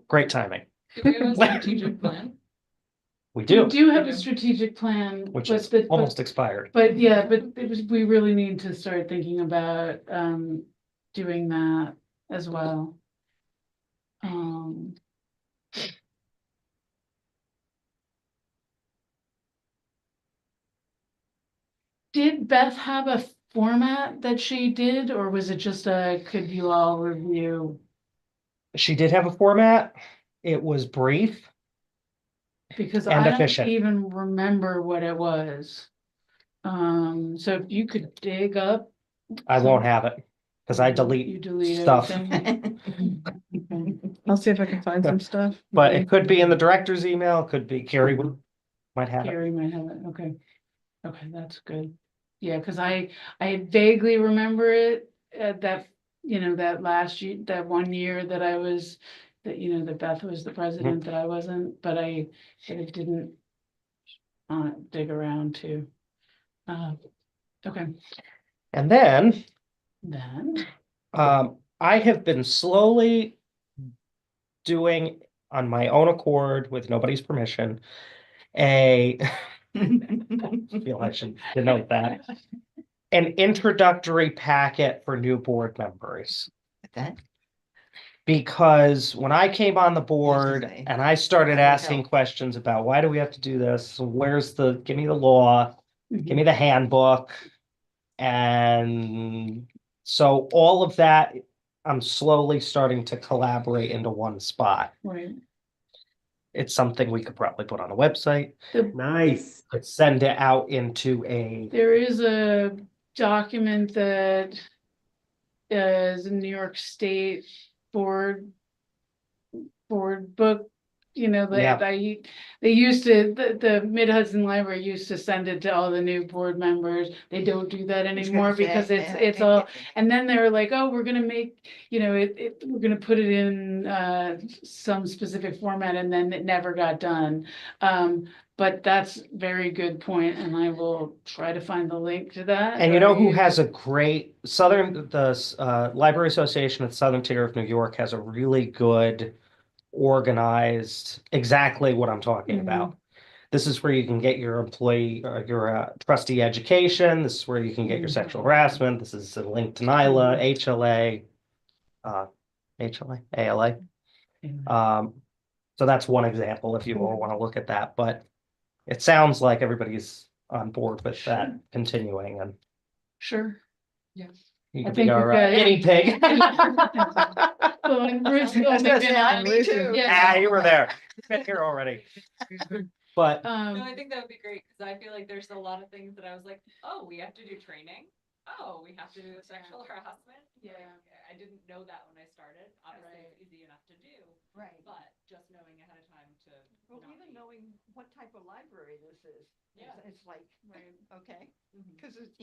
Great timing. Do we have a strategic plan? We We do, do have a strategic plan, which but is almost expired. But yeah, but we really need to start thinking about doing that as well. Did Beth have a format that she did, or was it just could you all review? She did have a format. It was brief. Because And I don't efficient. even remember what it was. So if you could dig up. I won't have it because I You delete delete stuff. everything. Okay. I'll see if I can find some stuff. But maybe. it could be in the director's email, could be Carrie might have it. Gary might have it, okay. Okay, that's good. Yeah, cause I vaguely remember it, that, that last year, that one year that I was, that, that Beth was the president, that I wasn't, but I didn't dig around to. Okay, And then then, I have been slowly doing on my own accord with nobody's permission, I feel I should denote that, an introductory packet for new board members. That, Because when I came on the board say. and I started That would asking help. questions about why do we have to do this? Give me the law, give me the handbook. And so all of that, I'm slowly starting to collaborate into one spot. right, It's something we could probably put on a website, Nice. could send it out into a, there is a document that is a New York State board book, Yeah. that they used to, the Mid-Hudson Library used to send it to all the new board members. They don't do that anymore because it's all, and then they were like, oh, we're gonna make, we're gonna put it in some specific format, and then it never got done. But that's very good point, and I will try to find the link to that. and you know or who has a great the Library Association of Southern Tier of New York has a really good organized, exactly what I'm talking Mhm. about. This is where you can get your employee, your trustee education. This is where you can get your Mhm. sexual harassment. This is a link to NYLA, HLA, ALA. So that's one example if you all want to look at that, but it sounds like everybody's on board with that continuing, and Sure. Yes. you I can be think our we've got- guinea pig. Well, and Bruce I was gonna say, only me too. Yeah. Ah, you were there. You've been here already. But No, I think that would be great, because I feel like there's a lot of things that I was like, oh, we have to do training. Oh, we have to do sexual harassment. Yeah. I didn't know that when I started. Obviously, it's easy enough to do, Right. but just knowing ahead of time to. Well, not even be- knowing what type of library this is. Yeah. It's like, okay, Mhm. because it's,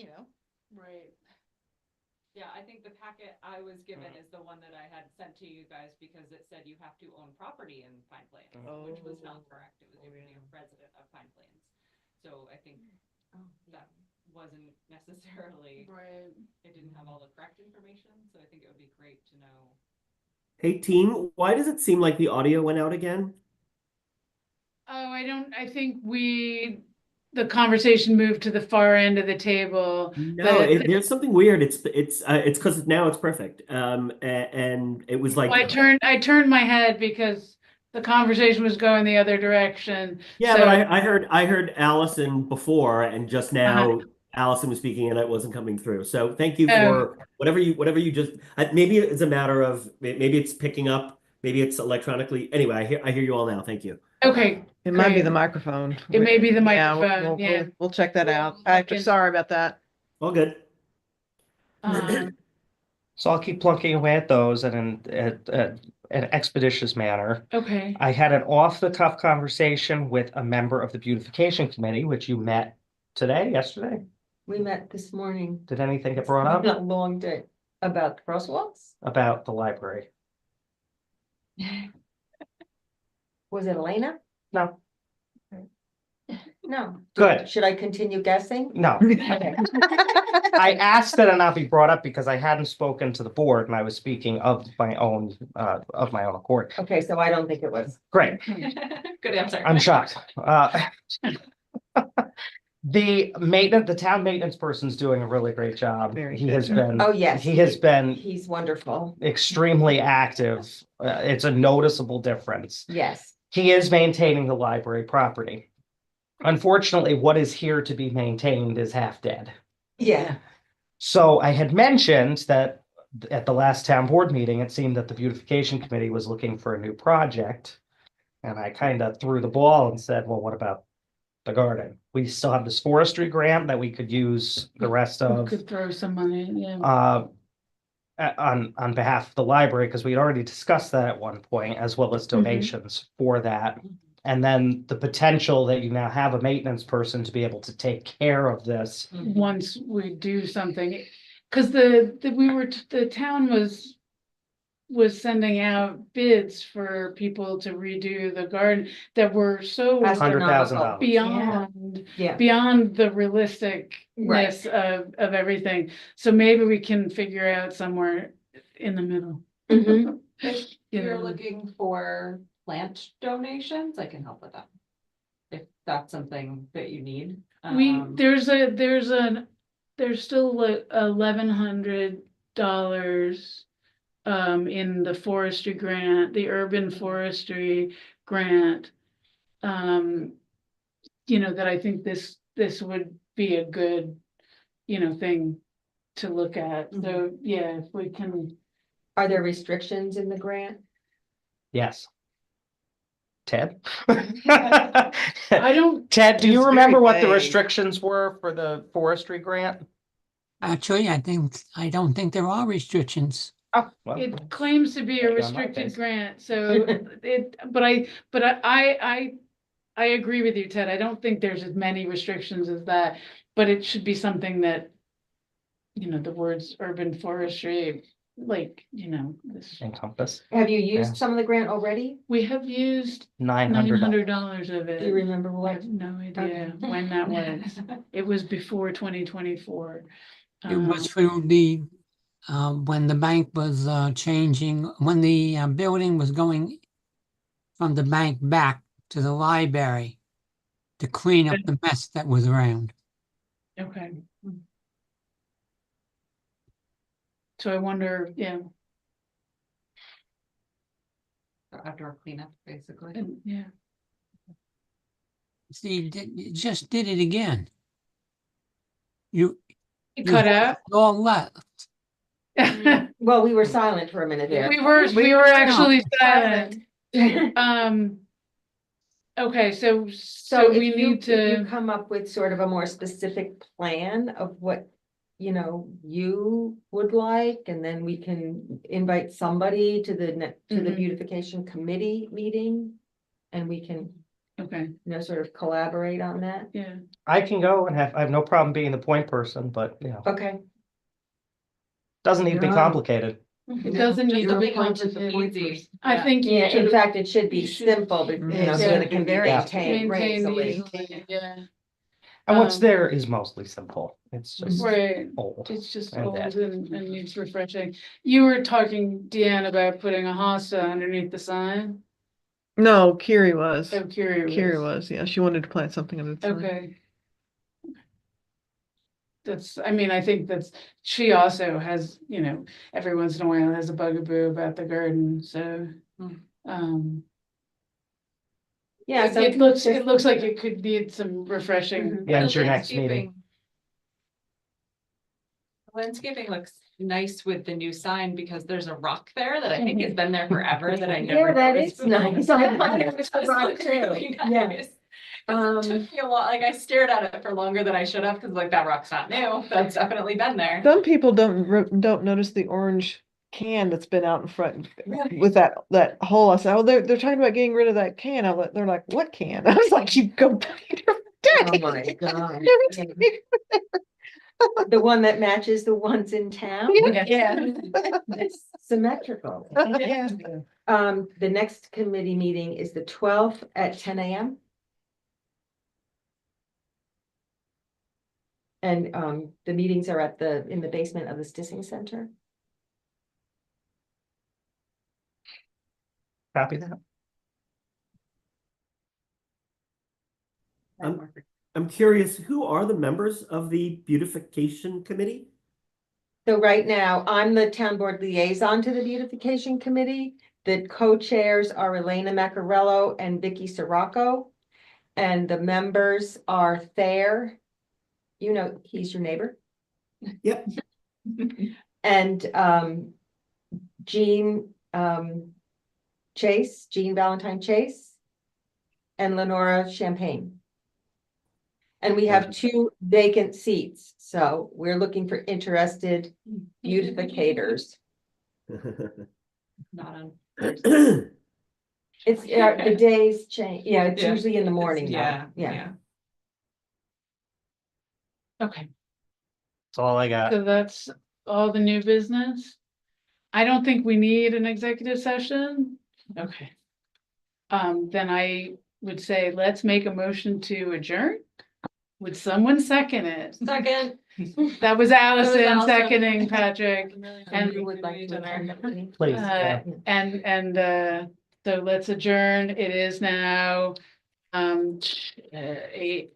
Right. Yeah, I think the packet I was given is the one that I had sent to you guys because it said you have to own property in Pine Plains, which was not correct. It was you being a resident of Pine Plains. So I think that wasn't necessarily, Right. it didn't have all the correct information, so I think it would be great to know. Hey, team, why does it seem like the audio went out again? Oh, I think we the conversation moved to the far end of the table. No, The- there's something weird. It's because now it's perfect. And it was like, I turned my head because the conversation was going the other direction. yeah, So- but I heard Allison before, and just now Allison was speaking, and it wasn't coming through. So thank you for whatever you just. Maybe it's a matter of maybe it's picking up, maybe it's electronically. Anyway, I hear you all now. Thank you. Okay, It might be great. the microphone. It may be the Yeah, microphone, yeah. We'll check that out. We'll I'm look in- sorry about that. All good. So I'll keep plunking away at those in an expeditious manner. Okay, I had an off-the-cuff conversation with a member of the beautification committee, which you met yesterday. We met this morning. Did anything get brought It's been up a long day. About crosswalks? about the library? Was it Elena? No, No. Good. Should I continue guessing? no. Okay. I asked that it not be brought up because I hadn't spoken to the board and I was speaking of my own accord. Okay, so I don't think it was. Great. Good answer. I'm shocked. The town maintenance person's doing a really great job. Very He good has job. been. Oh, yes. He has been He's wonderful. extremely active. It's a noticeable difference. Yes. He is maintaining the library property. Unfortunately, what is here to be maintained is half dead. Yeah. So I had mentioned that at the last town board meeting, it seemed that the beautification committee was looking for a new project. And I kind of threw the ball and said, well, what about the garden? We still have this forestry grant that we could use the rest we of could throw some money, yeah. on behalf of the library, because we'd already discussed that at one point, as well as donations for that. And then the potential that you now have a maintenance person to be able to take care of this. Once we do something, because the town was sending out bids for people to redo the garden that were so $100,000. beyond the realisticness of everything. So maybe we can figure out somewhere in the middle. Mhm. If You you're know. looking for plant donations, I can help with that. If that's something that you need. There's still like $1,100 in the forestry grant, the urban forestry grant. That I think this would be a good, thing to look at. So, yeah, if we can. Are there restrictions in the grant? Yes. Ted? I don't, Ted, do you It's remember very what the vague. restrictions were for the forestry grant? Actually, I don't think there are restrictions. Oh, well, it claims to be a Maybe on my restricted case. grant, so I agree with you, Ted. I don't think there's as many restrictions as that, but it should be something that, the words urban forestry, this, encompass Have you used Yeah. some of the grant already? we have used $900. $900 of it. Do you remember I what? have no idea Okay. when that was. It was before 2024. It was for the, when the bank was changing, when the building was going from the bank back to the library to clean up the mess that was around. Okay. So I wonder, yeah, Outdoor cleanup, basically. and yeah. See, you just did it again. You It cut out. all left. Well, we were silent for a minute there. We were actually silent. Okay, so So we if you, need if you to, come up with sort of a more specific plan of what, you would like, and then we can invite somebody to the Mhm. beautification committee meeting. And we can, okay, sort of collaborate on that. yeah, I can go and I have no problem being the point person, but Okay. doesn't need to be Yeah. complicated. it doesn't need to be complicated. Easy. I think you Yeah, in should fact, it should be you should- simple, but, so that it can very Yeah. maintain maintain easily. easily, yeah, And what's Um, there is mostly simple. It's just right. old. It's just And old dead. and needs refreshing. You were talking, Deanne, about putting a hosta underneath the sign. No, Kiri was. Oh, Curie Kiri was, yeah. She wanted to plant something under the sign. Okay, I mean, I think she also has, every once in a while has a bugaboo about the garden, so. Yeah, It looks like it could need some refreshing. When's your The next meeting? Landscaping looks nice with the new sign because there's a rock there that I think has been there forever that I never Yeah, that noticed is nice. before. I thought it was the Just rock looks too. really Yeah. nice. It took me a lot, like I stared at it for longer than I should have, because like that rock's not new, that's definitely been there. Some people don't notice the orange can that's been out in front with that hole. I said, oh, they're talking about getting rid of that can. They're like, what can? I was like, you go back Oh my God. The one that matches the ones in town? Yeah. It's symmetrical. Yeah. The next committee meeting is the 12th at 10 a.m. And the meetings are in the basement of the Stissing Center. Copy that. I'm curious, who are the members of the beautification committee? So right now, I'm the town board liaison to the beautification committee. The co-chairs are Elena Macarello and Vicky Sirocco. And the members are Thayer. He's your neighbor. Yep. And Jean Jean Valentine Chase, and Lenora Champagne. And we have 2 vacant seats, so we're looking for interested beautificators. Not on. It's the days change. Yeah, it's Yeah. usually in the morning. though. Yeah, Yeah. yeah. Okay, That's all I got. so that's all the new business. I don't think we need an executive session. Okay. Then I would say, let's make a motion to adjourn. Would someone second it? Second. That was Allison Allison. seconding Patrick. And you would like to attend that meeting? Please. Uh, And so let's adjourn. It is now 8:40.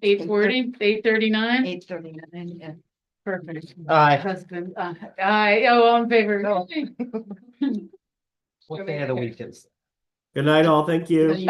8:39. 8:39, yeah. Perfect. Aye. Husband, aye, all in favor. What day of the week is? Good night, all. Thank you. Okay.